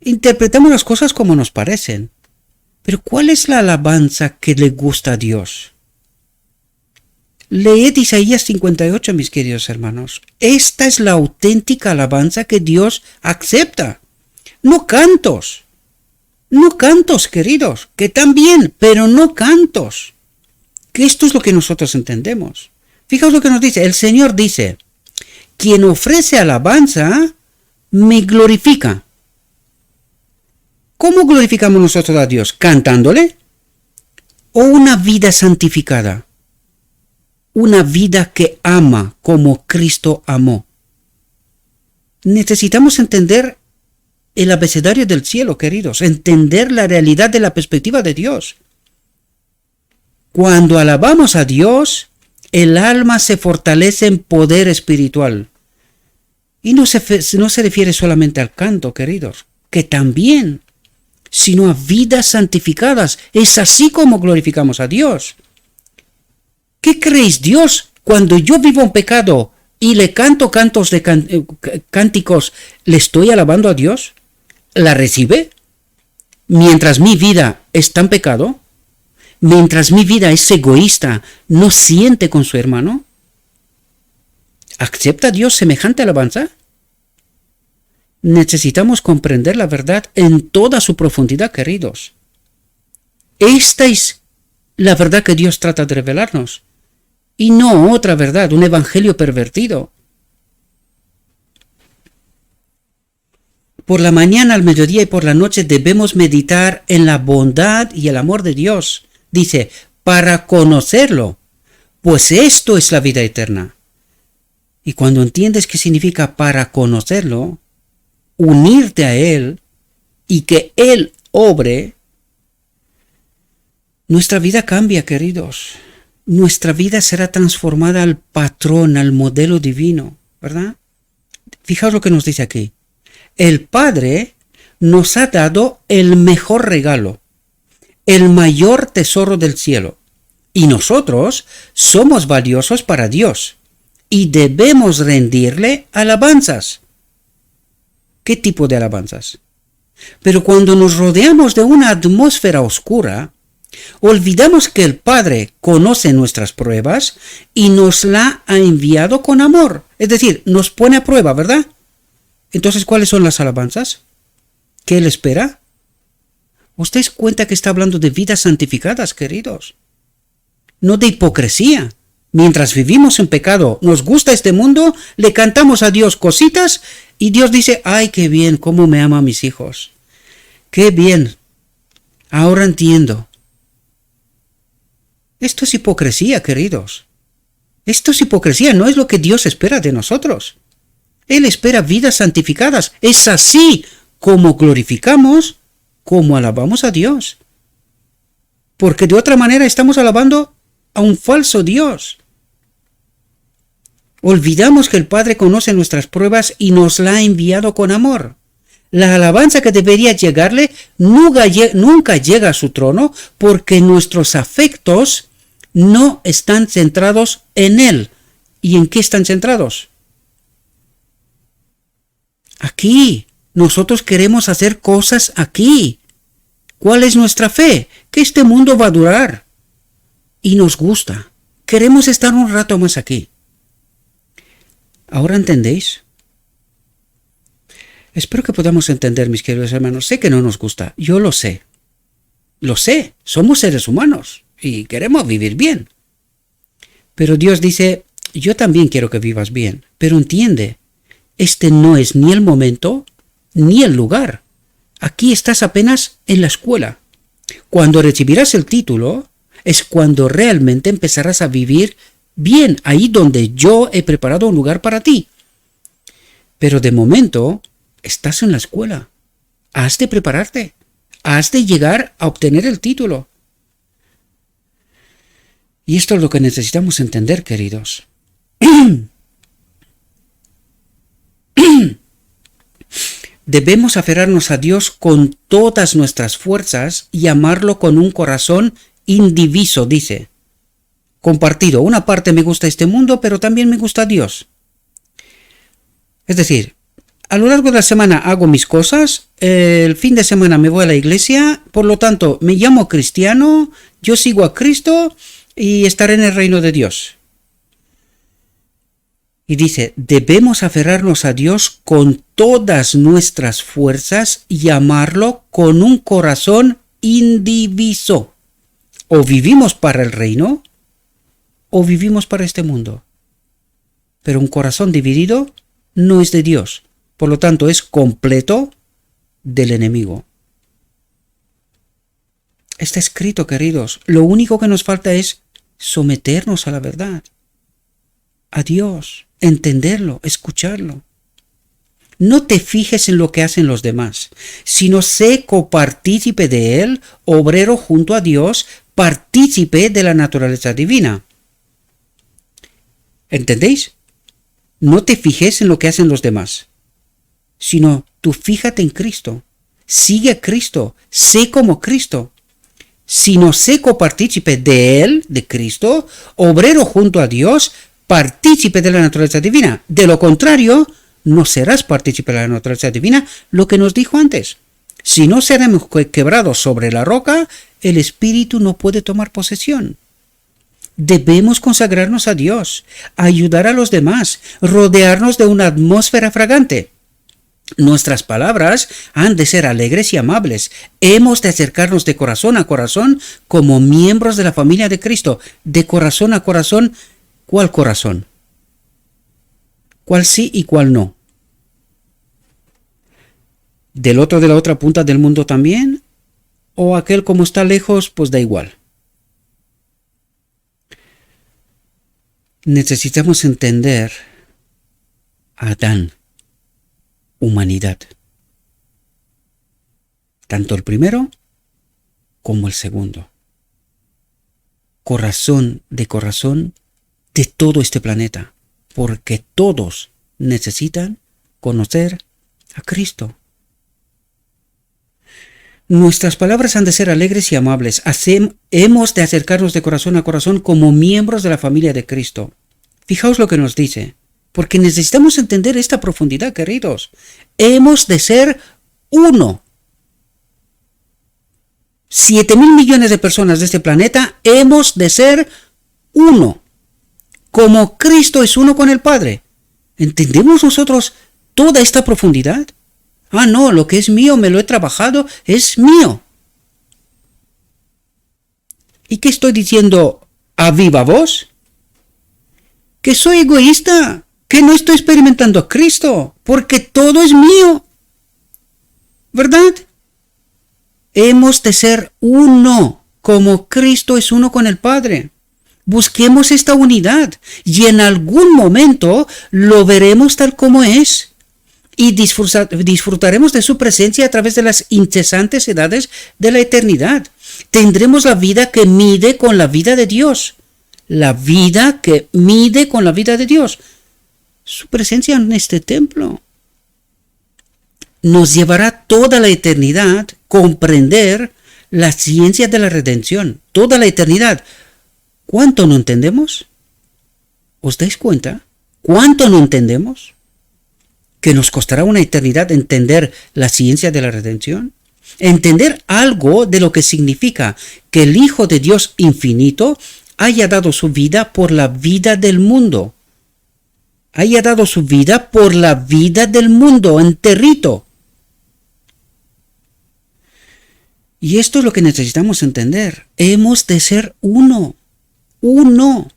interpretamos las cosas como nos parecen. Pero ¿cuál es la alabanza que le gusta a Dios? Leed Isaías 58, mis queridos hermanos. Esta es la auténtica alabanza que Dios acepta. No cantos. No cantos, queridos, que también, pero no cantos. Que esto es lo que nosotros entendemos. Fijaos lo que nos dice. El Señor dice, quien ofrece alabanza, me glorifica. ¿Cómo glorificamos nosotros a Dios? ¿Cantándole? ¿O una vida santificada? Una vida que ama como Cristo amó. Necesitamos entender el abecedario del cielo, queridos, entender la realidad de la perspectiva de Dios. Cuando alabamos a Dios, el alma se fortalece en poder espiritual. Y no se refiere solamente al canto, queridos. que también, sino a vidas santificadas. Es así como glorificamos a Dios. ¿Qué creéis, Dios? Cuando yo vivo en pecado y le canto cantos de cánticos, ¿le estoy alabando a Dios? ¿La recibe? Mientras mi vida está en pecado, mientras mi vida es egoísta, no siente con su hermano, ¿acepta Dios semejante alabanza? Necesitamos comprender la verdad en toda su profundidad, queridos. Esta es la verdad que Dios trata de revelarnos, y no otra verdad, un evangelio pervertido. Por la mañana, al mediodía y por la noche debemos meditar en la bondad y el amor de Dios. Dice, para conocerlo, pues esto es la vida eterna. Y cuando entiendes qué significa para conocerlo, unirte a Él y que Él obre, nuestra vida cambia, queridos. Nuestra vida será transformada al patrón, al modelo divino, ¿verdad? Fijaos lo que nos dice aquí. El Padre nos ha dado el mejor regalo, el mayor tesoro del cielo, y nosotros somos valiosos para Dios y debemos rendirle alabanzas. ¿Qué tipo de alabanzas? Pero cuando nos rodeamos de una atmósfera oscura, olvidamos que el Padre conoce nuestras pruebas y nos la ha enviado con amor. Es decir, nos pone a prueba, ¿verdad? Entonces, ¿cuáles son las alabanzas? ¿Qué Él espera? ¿Os dais cuenta que está hablando de vidas santificadas, queridos? No de hipocresía. Mientras vivimos en pecado, nos gusta este mundo, le cantamos a Dios cositas y Dios dice, ¡ay, qué bien! ¿Cómo me ama a mis hijos? ¡Qué bien! Ahora entiendo. Esto es hipocresía, queridos. Esto es hipocresía, no es lo que Dios espera de nosotros. Él espera vidas santificadas. Es así como glorificamos, como alabamos a Dios. Porque de otra manera estamos alabando a un falso Dios. Olvidamos que el Padre conoce nuestras pruebas y nos la ha enviado con amor. La alabanza que debería llegarle nunca llega a su trono porque nuestros afectos no están centrados en Él. ¿Y en qué están centrados? Aquí. Nosotros queremos hacer cosas aquí. ¿Cuál es nuestra fe? Que este mundo va a durar. Y nos gusta. Queremos estar un rato más aquí. ¿Ahora entendéis? Espero que podamos entender, mis queridos hermanos. Sé que no nos gusta. Yo lo sé. Lo sé. Somos seres humanos. Y queremos vivir bien. Pero Dios dice, yo también quiero que vivas bien. Pero entiende, este no es ni el momento ni el lugar. Aquí estás apenas en la escuela. Cuando recibirás el título, es cuando realmente empezarás a vivir bien, ahí donde yo he preparado un lugar para ti. Pero de momento, estás en la escuela. Has de prepararte. Has de llegar a obtener el título. Y esto es lo que necesitamos entender, queridos. Debemos aferrarnos a Dios con todas nuestras fuerzas y amarlo con un corazón indiviso, dice. Compartido. Una parte me gusta este mundo, pero también me gusta Dios. Es decir, a lo largo de la semana hago mis cosas, el fin de semana me voy a la iglesia, por lo tanto me llamo cristiano, yo sigo a Cristo y estaré en el reino de Dios. Y dice, debemos aferrarnos a Dios con todas nuestras fuerzas y amarlo con un corazón indiviso. O vivimos para el reino, o vivimos para este mundo. Pero un corazón dividido no es de Dios. Por lo tanto, es completo del enemigo. Está escrito, queridos. Lo único que nos falta es someternos a la verdad. A Dios. Entenderlo, escucharlo. No te fijes en lo que hacen los demás, sino sé copartícipe de Él, obrero junto a Dios, partícipe de la naturaleza divina. ¿Entendéis? No te fijes en lo que hacen los demás, sino tú fíjate en Cristo. sigue a Cristo, sé como Cristo. Si no sé copartícipe de Él, de Cristo, obrero junto a Dios, partícipe de la naturaleza divina. De lo contrario, no serás partícipe de la naturaleza divina, lo que nos dijo antes. Si no seremos quebrados sobre la roca, el Espíritu no puede tomar posesión. Debemos consagrarnos a Dios, ayudar a los demás, rodearnos de una atmósfera fragante. Nuestras palabras han de ser alegres y amables. Hemos de acercarnos de corazón a corazón como miembros de la familia de Cristo. De corazón a corazón, ¿cuál corazón? ¿Cuál sí y cuál no? ¿Del otro de la otra punta del mundo también? ¿O aquel como está lejos, pues da igual? Necesitamos entender a Adán, humanidad. Tanto el primero como el segundo. Corazón de todo este planeta. Porque todos necesitan conocer a Cristo. Nuestras palabras han de ser alegres y amables. Hemos de acercarnos de corazón a corazón como miembros de la familia de Cristo. Fijaos lo que nos dice, porque necesitamos entender esta profundidad, queridos. Hemos de ser uno. 7.000 millones de personas de este planeta, hemos de ser uno. Como Cristo es uno con el Padre. ¿Entendemos nosotros toda esta profundidad? Ah, no, lo que es mío me lo he trabajado, es mío. ¿Y qué estoy diciendo a viva voz? Que soy egoísta, que no estoy experimentando a Cristo, porque todo es mío. ¿Verdad? Hemos de ser uno, como Cristo es uno con el Padre. Busquemos esta unidad y en algún momento lo veremos tal como es. Y disfrutaremos de su presencia a través de las incesantes edades de la eternidad. Tendremos la vida que mide con la vida de Dios. La vida que mide con la vida de Dios. Su presencia en este templo nos llevará toda la eternidad a comprender la ciencia de la redención. Toda la eternidad. ¿Cuánto no entendemos? ¿Os dais cuenta? ¿Cuánto no entendemos? ¿Que nos costará una eternidad entender la ciencia de la redención? Entender algo de lo que significa que el Hijo de Dios infinito haya dado su vida por la vida del mundo. Haya dado su vida por la vida del mundo enterito. Y esto es lo que necesitamos entender. Hemos de ser uno. Uno.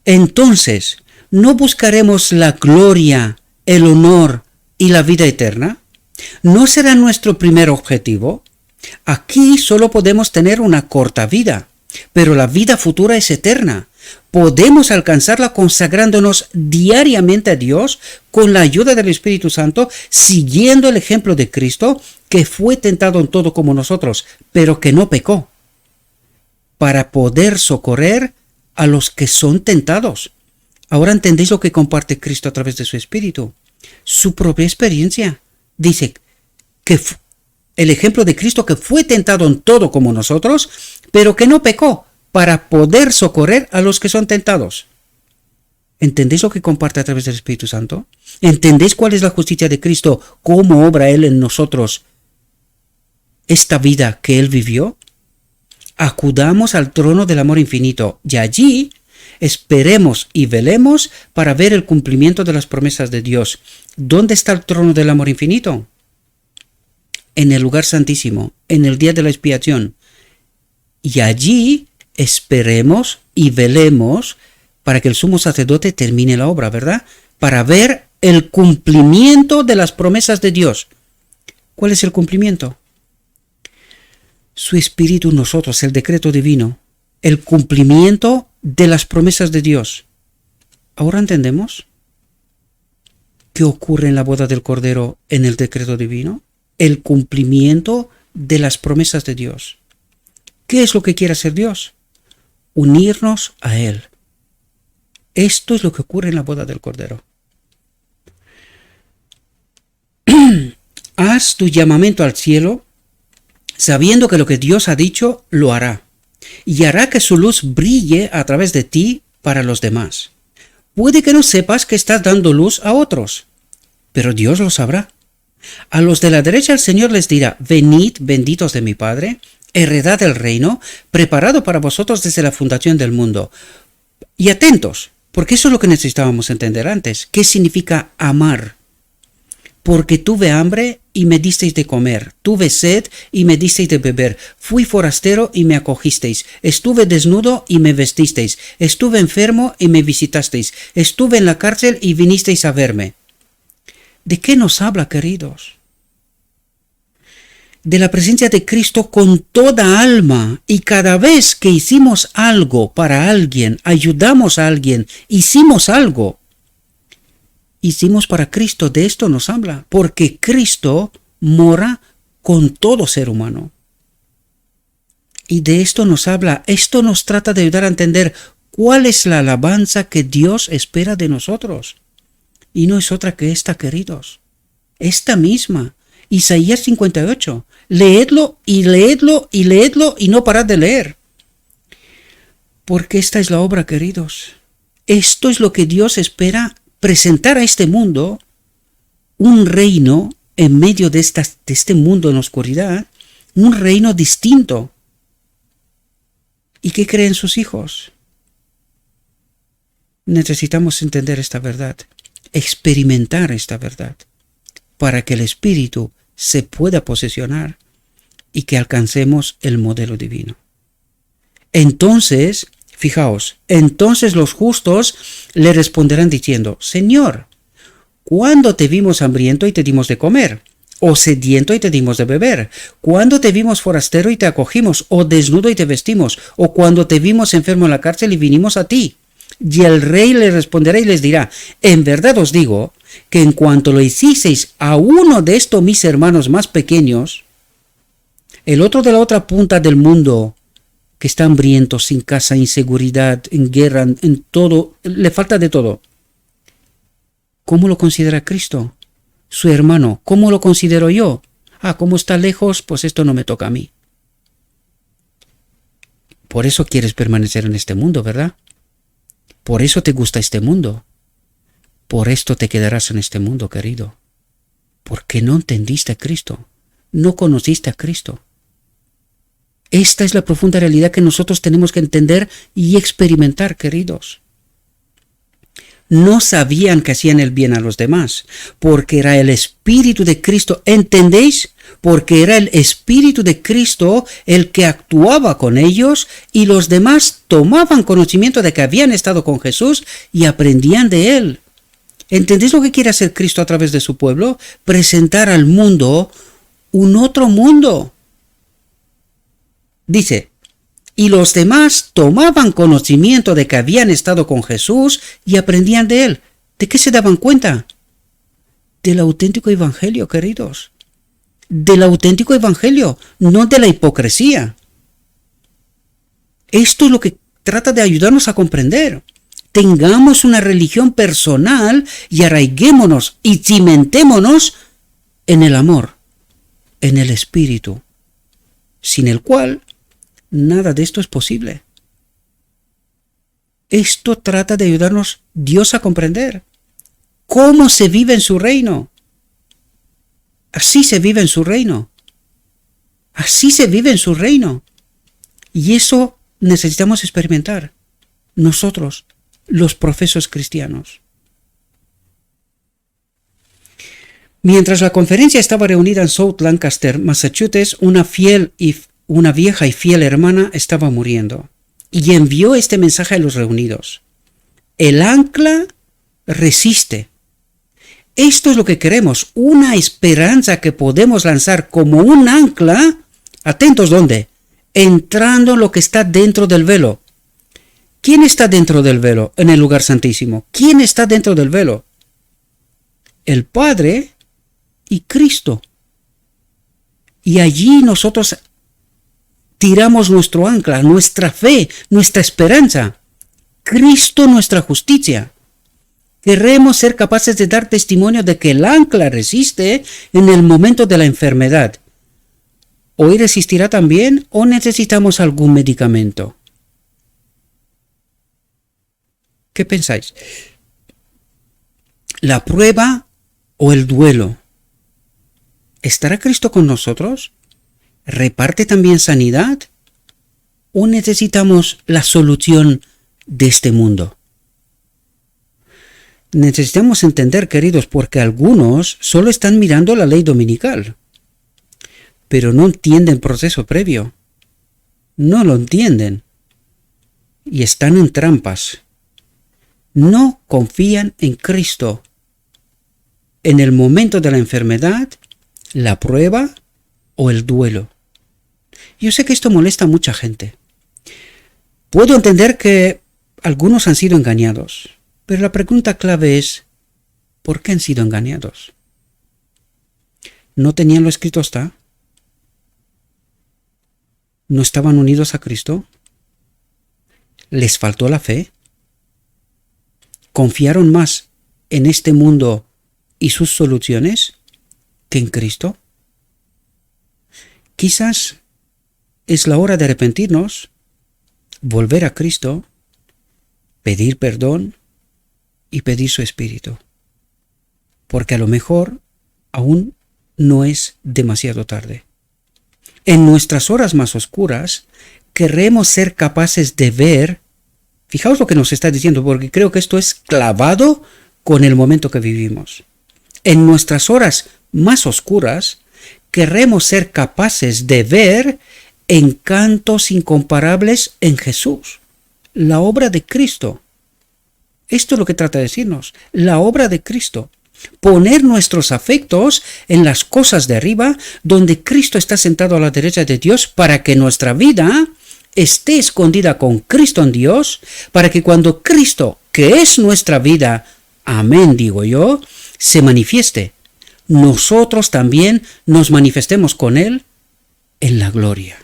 Entonces, ¿no buscaremos la gloria, el honor y la vida eterna? ¿No será nuestro primer objetivo? Aquí solo podemos tener una corta vida, pero la vida futura es eterna. Podemos alcanzarla consagrándonos diariamente a Dios con la ayuda del Espíritu Santo, siguiendo el ejemplo de Cristo, que fue tentado en todo como nosotros, pero que no pecó, para poder socorrer a los que son tentados. Ahora entendéis lo que comparte Cristo a través de su Espíritu. Su propia experiencia. Dice que el ejemplo de Cristo que fue tentado en todo como nosotros, pero que no pecó, para poder socorrer a los que son tentados. ¿Entendéis lo que comparte a través del Espíritu Santo? ¿Entendéis cuál es la justicia de Cristo? ¿Cómo obra Él en nosotros esta vida que Él vivió? Acudamos al trono del amor infinito y allí esperemos y velemos para ver el cumplimiento de las promesas de Dios. ¿Dónde está el trono del amor infinito? En el lugar santísimo, en el día de la expiación. Y allí esperemos y velemos para que el sumo sacerdote termine la obra, ¿verdad? Para ver el cumplimiento de las promesas de Dios. ¿Cuál es el cumplimiento? Su Espíritu en nosotros, el decreto divino, el cumplimiento de las promesas de Dios. ¿Ahora entendemos qué ocurre en la boda del Cordero en el decreto divino? El cumplimiento de las promesas de Dios. ¿Qué es lo que quiere hacer Dios? Unirnos a Él. Esto es lo que ocurre en la boda del Cordero. Haz tu llamamiento al cielo, sabiendo que lo que Dios ha dicho lo hará, y hará que su luz brille a través de ti para los demás. Puede que no sepas que estás dando luz a otros, pero Dios lo sabrá. A los de la derecha el Señor les dirá: venid, benditos de mi Padre, heredad del reino, preparado para vosotros desde la fundación del mundo. Y atentos, porque eso es lo que necesitábamos entender antes. ¿Qué significa amar? Porque tuve hambre y me disteis de comer, tuve sed y me disteis de beber, fui forastero y me acogisteis, estuve desnudo y me vestisteis, estuve enfermo y me visitasteis, estuve en la cárcel y vinisteis a verme. ¿De qué nos habla, queridos? De la presencia de Cristo con toda alma, y cada vez que hicimos algo para alguien, ayudamos a alguien, hicimos algo, hicimos para Cristo. De esto nos habla, porque Cristo mora con todo ser humano. Y de esto nos habla. Esto nos trata de ayudar a entender cuál es la alabanza que Dios espera de nosotros. Y no es otra que esta, queridos. Esta misma. Isaías 58. Leedlo y leedlo y leedlo y no parad de leer. Porque esta es la obra, queridos. Esto es lo que Dios espera presentar a este mundo, un reino en medio de este mundo en oscuridad, un reino distinto. ¿Y qué creen sus hijos? Necesitamos entender esta verdad, experimentar esta verdad, para que el Espíritu se pueda posesionar y que alcancemos el modelo divino. Entonces, fijaos, entonces los justos le responderán diciendo: Señor, ¿cuándo te vimos hambriento y te dimos de comer? ¿O sediento y te dimos de beber? ¿Cuándo te vimos forastero y te acogimos? ¿O desnudo y te vestimos? ¿O cuando te vimos enfermo en la cárcel y vinimos a ti? Y el rey le responderá y les dirá: en verdad os digo que en cuanto lo hicisteis a uno de estos mis hermanos más pequeños, el otro de la otra punta del mundo, que está hambriento, sin casa, inseguridad, en guerra, en todo, le falta de todo. ¿Cómo lo considera Cristo? Su hermano. ¿Cómo lo considero yo? Como está lejos, pues esto no me toca a mí. Por eso quieres permanecer en este mundo, ¿verdad? Por eso te gusta este mundo. Por esto te quedarás en este mundo, querido. Porque no entendiste a Cristo. No conociste a Cristo. Esta es la profunda realidad que nosotros tenemos que entender y experimentar, queridos. No sabían que hacían el bien a los demás, porque era el Espíritu de Cristo, ¿entendéis? Porque era el Espíritu de Cristo el que actuaba con ellos, y los demás tomaban conocimiento de que habían estado con Jesús y aprendían de Él. ¿Entendéis lo que quiere hacer Cristo a través de su pueblo? Presentar al mundo un otro mundo. Dice: y los demás tomaban conocimiento de que habían estado con Jesús y aprendían de Él. ¿De qué se daban cuenta? Del auténtico evangelio, queridos. Del auténtico evangelio, no de la hipocresía. Esto es lo que trata de ayudarnos a comprender. Tengamos una religión personal y arraiguémonos y cimentémonos en el amor, en el Espíritu, sin el cual nada de esto es posible. Esto trata de ayudarnos Dios a comprender cómo se vive en su reino. Así se vive en su reino. Así se vive en su reino. Y eso necesitamos experimentar nosotros, los profesos cristianos. Mientras la conferencia estaba reunida en South Lancaster, Massachusetts, una vieja y fiel hermana estaba muriendo, y envió este mensaje a los reunidos: el ancla resiste. Esto es lo que queremos, una esperanza que podemos lanzar como un ancla. Atentos, ¿dónde? Entrando en lo que está dentro del velo. ¿Quién está dentro del velo en el lugar santísimo? ¿Quién está dentro del velo? El Padre y Cristo. Y allí nosotros tiramos nuestro ancla, nuestra fe, nuestra esperanza. Cristo, nuestra justicia. Queremos ser capaces de dar testimonio de que el ancla resiste en el momento de la enfermedad. ¿Hoy resistirá también o necesitamos algún medicamento? ¿Qué pensáis? ¿La prueba o el duelo? ¿Estará Cristo con nosotros? ¿Reparte también sanidad? ¿O necesitamos la solución de este mundo? Necesitamos entender, queridos, porque algunos solo están mirando la ley dominical, pero no entienden el proceso previo. No lo entienden. Y están en trampas. No confían en Cristo. En el momento de la enfermedad, la prueba o el duelo. Yo sé que esto molesta a mucha gente. Puedo entender que algunos han sido engañados, pero la pregunta clave es, ¿por qué han sido engañados? ¿No tenían lo escrito está? ¿No estaban unidos a Cristo? ¿Les faltó la fe? ¿Confiaron más en este mundo y sus soluciones que en Cristo? Quizás es la hora de arrepentirnos, volver a Cristo, pedir perdón y pedir su Espíritu, porque a lo mejor aún no es demasiado tarde. En nuestras horas más oscuras queremos ser capaces de ver, fijaos lo que nos está diciendo, porque creo que esto es clavado con el momento que vivimos. En nuestras horas más oscuras queremos ser capaces de ver encantos incomparables en Jesús, la obra de Cristo. Esto es lo que trata de decirnos, la obra de Cristo. Poner nuestros afectos en las cosas de arriba, donde Cristo está sentado a la derecha de Dios, para que nuestra vida esté escondida con Cristo en Dios, para que cuando Cristo, que es nuestra vida, amén digo yo, se manifieste, nosotros también nos manifestemos con Él en la gloria.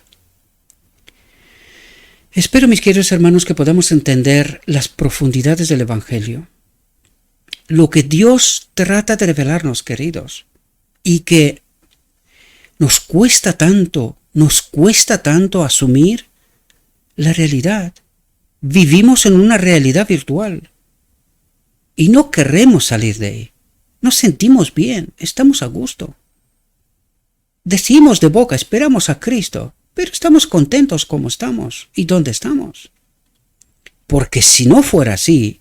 Espero, mis queridos hermanos, que podamos entender las profundidades del Evangelio, lo que Dios trata de revelarnos, queridos, y que nos cuesta tanto asumir la realidad. Vivimos en una realidad virtual y no queremos salir de ahí. Nos sentimos bien, estamos a gusto. Decimos de boca, esperamos a Cristo, pero estamos contentos como estamos y dónde estamos. Porque si no fuera así,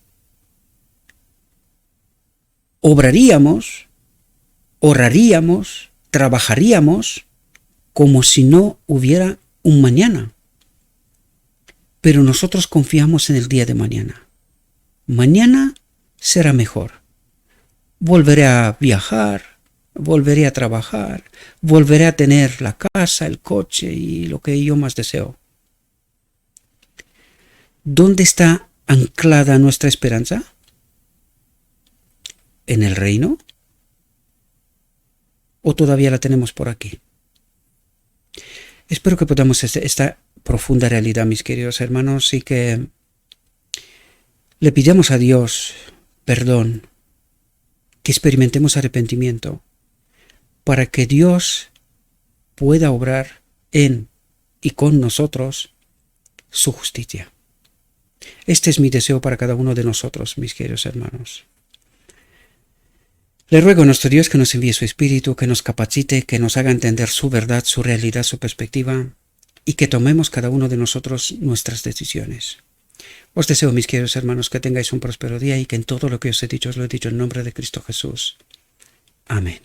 obraríamos, oraríamos, trabajaríamos como si no hubiera un mañana. Pero nosotros confiamos en el día de mañana. Mañana será mejor. Volveré a viajar, volveré a trabajar, volveré a tener la casa, el coche y lo que yo más deseo. ¿Dónde está anclada nuestra esperanza? ¿En el reino? ¿O todavía la tenemos por aquí? Espero que podamos esta profunda realidad, mis queridos hermanos, y que le pidamos a Dios perdón, que experimentemos arrepentimiento, para que Dios pueda obrar en y con nosotros su justicia. Este es mi deseo para cada uno de nosotros, mis queridos hermanos. Le ruego a nuestro Dios que nos envíe su Espíritu, que nos capacite, que nos haga entender su verdad, su realidad, su perspectiva, y que tomemos cada uno de nosotros nuestras decisiones. Os deseo, mis queridos hermanos, que tengáis un próspero día y que en todo lo que os he dicho, os lo he dicho en nombre de Cristo Jesús. Amén.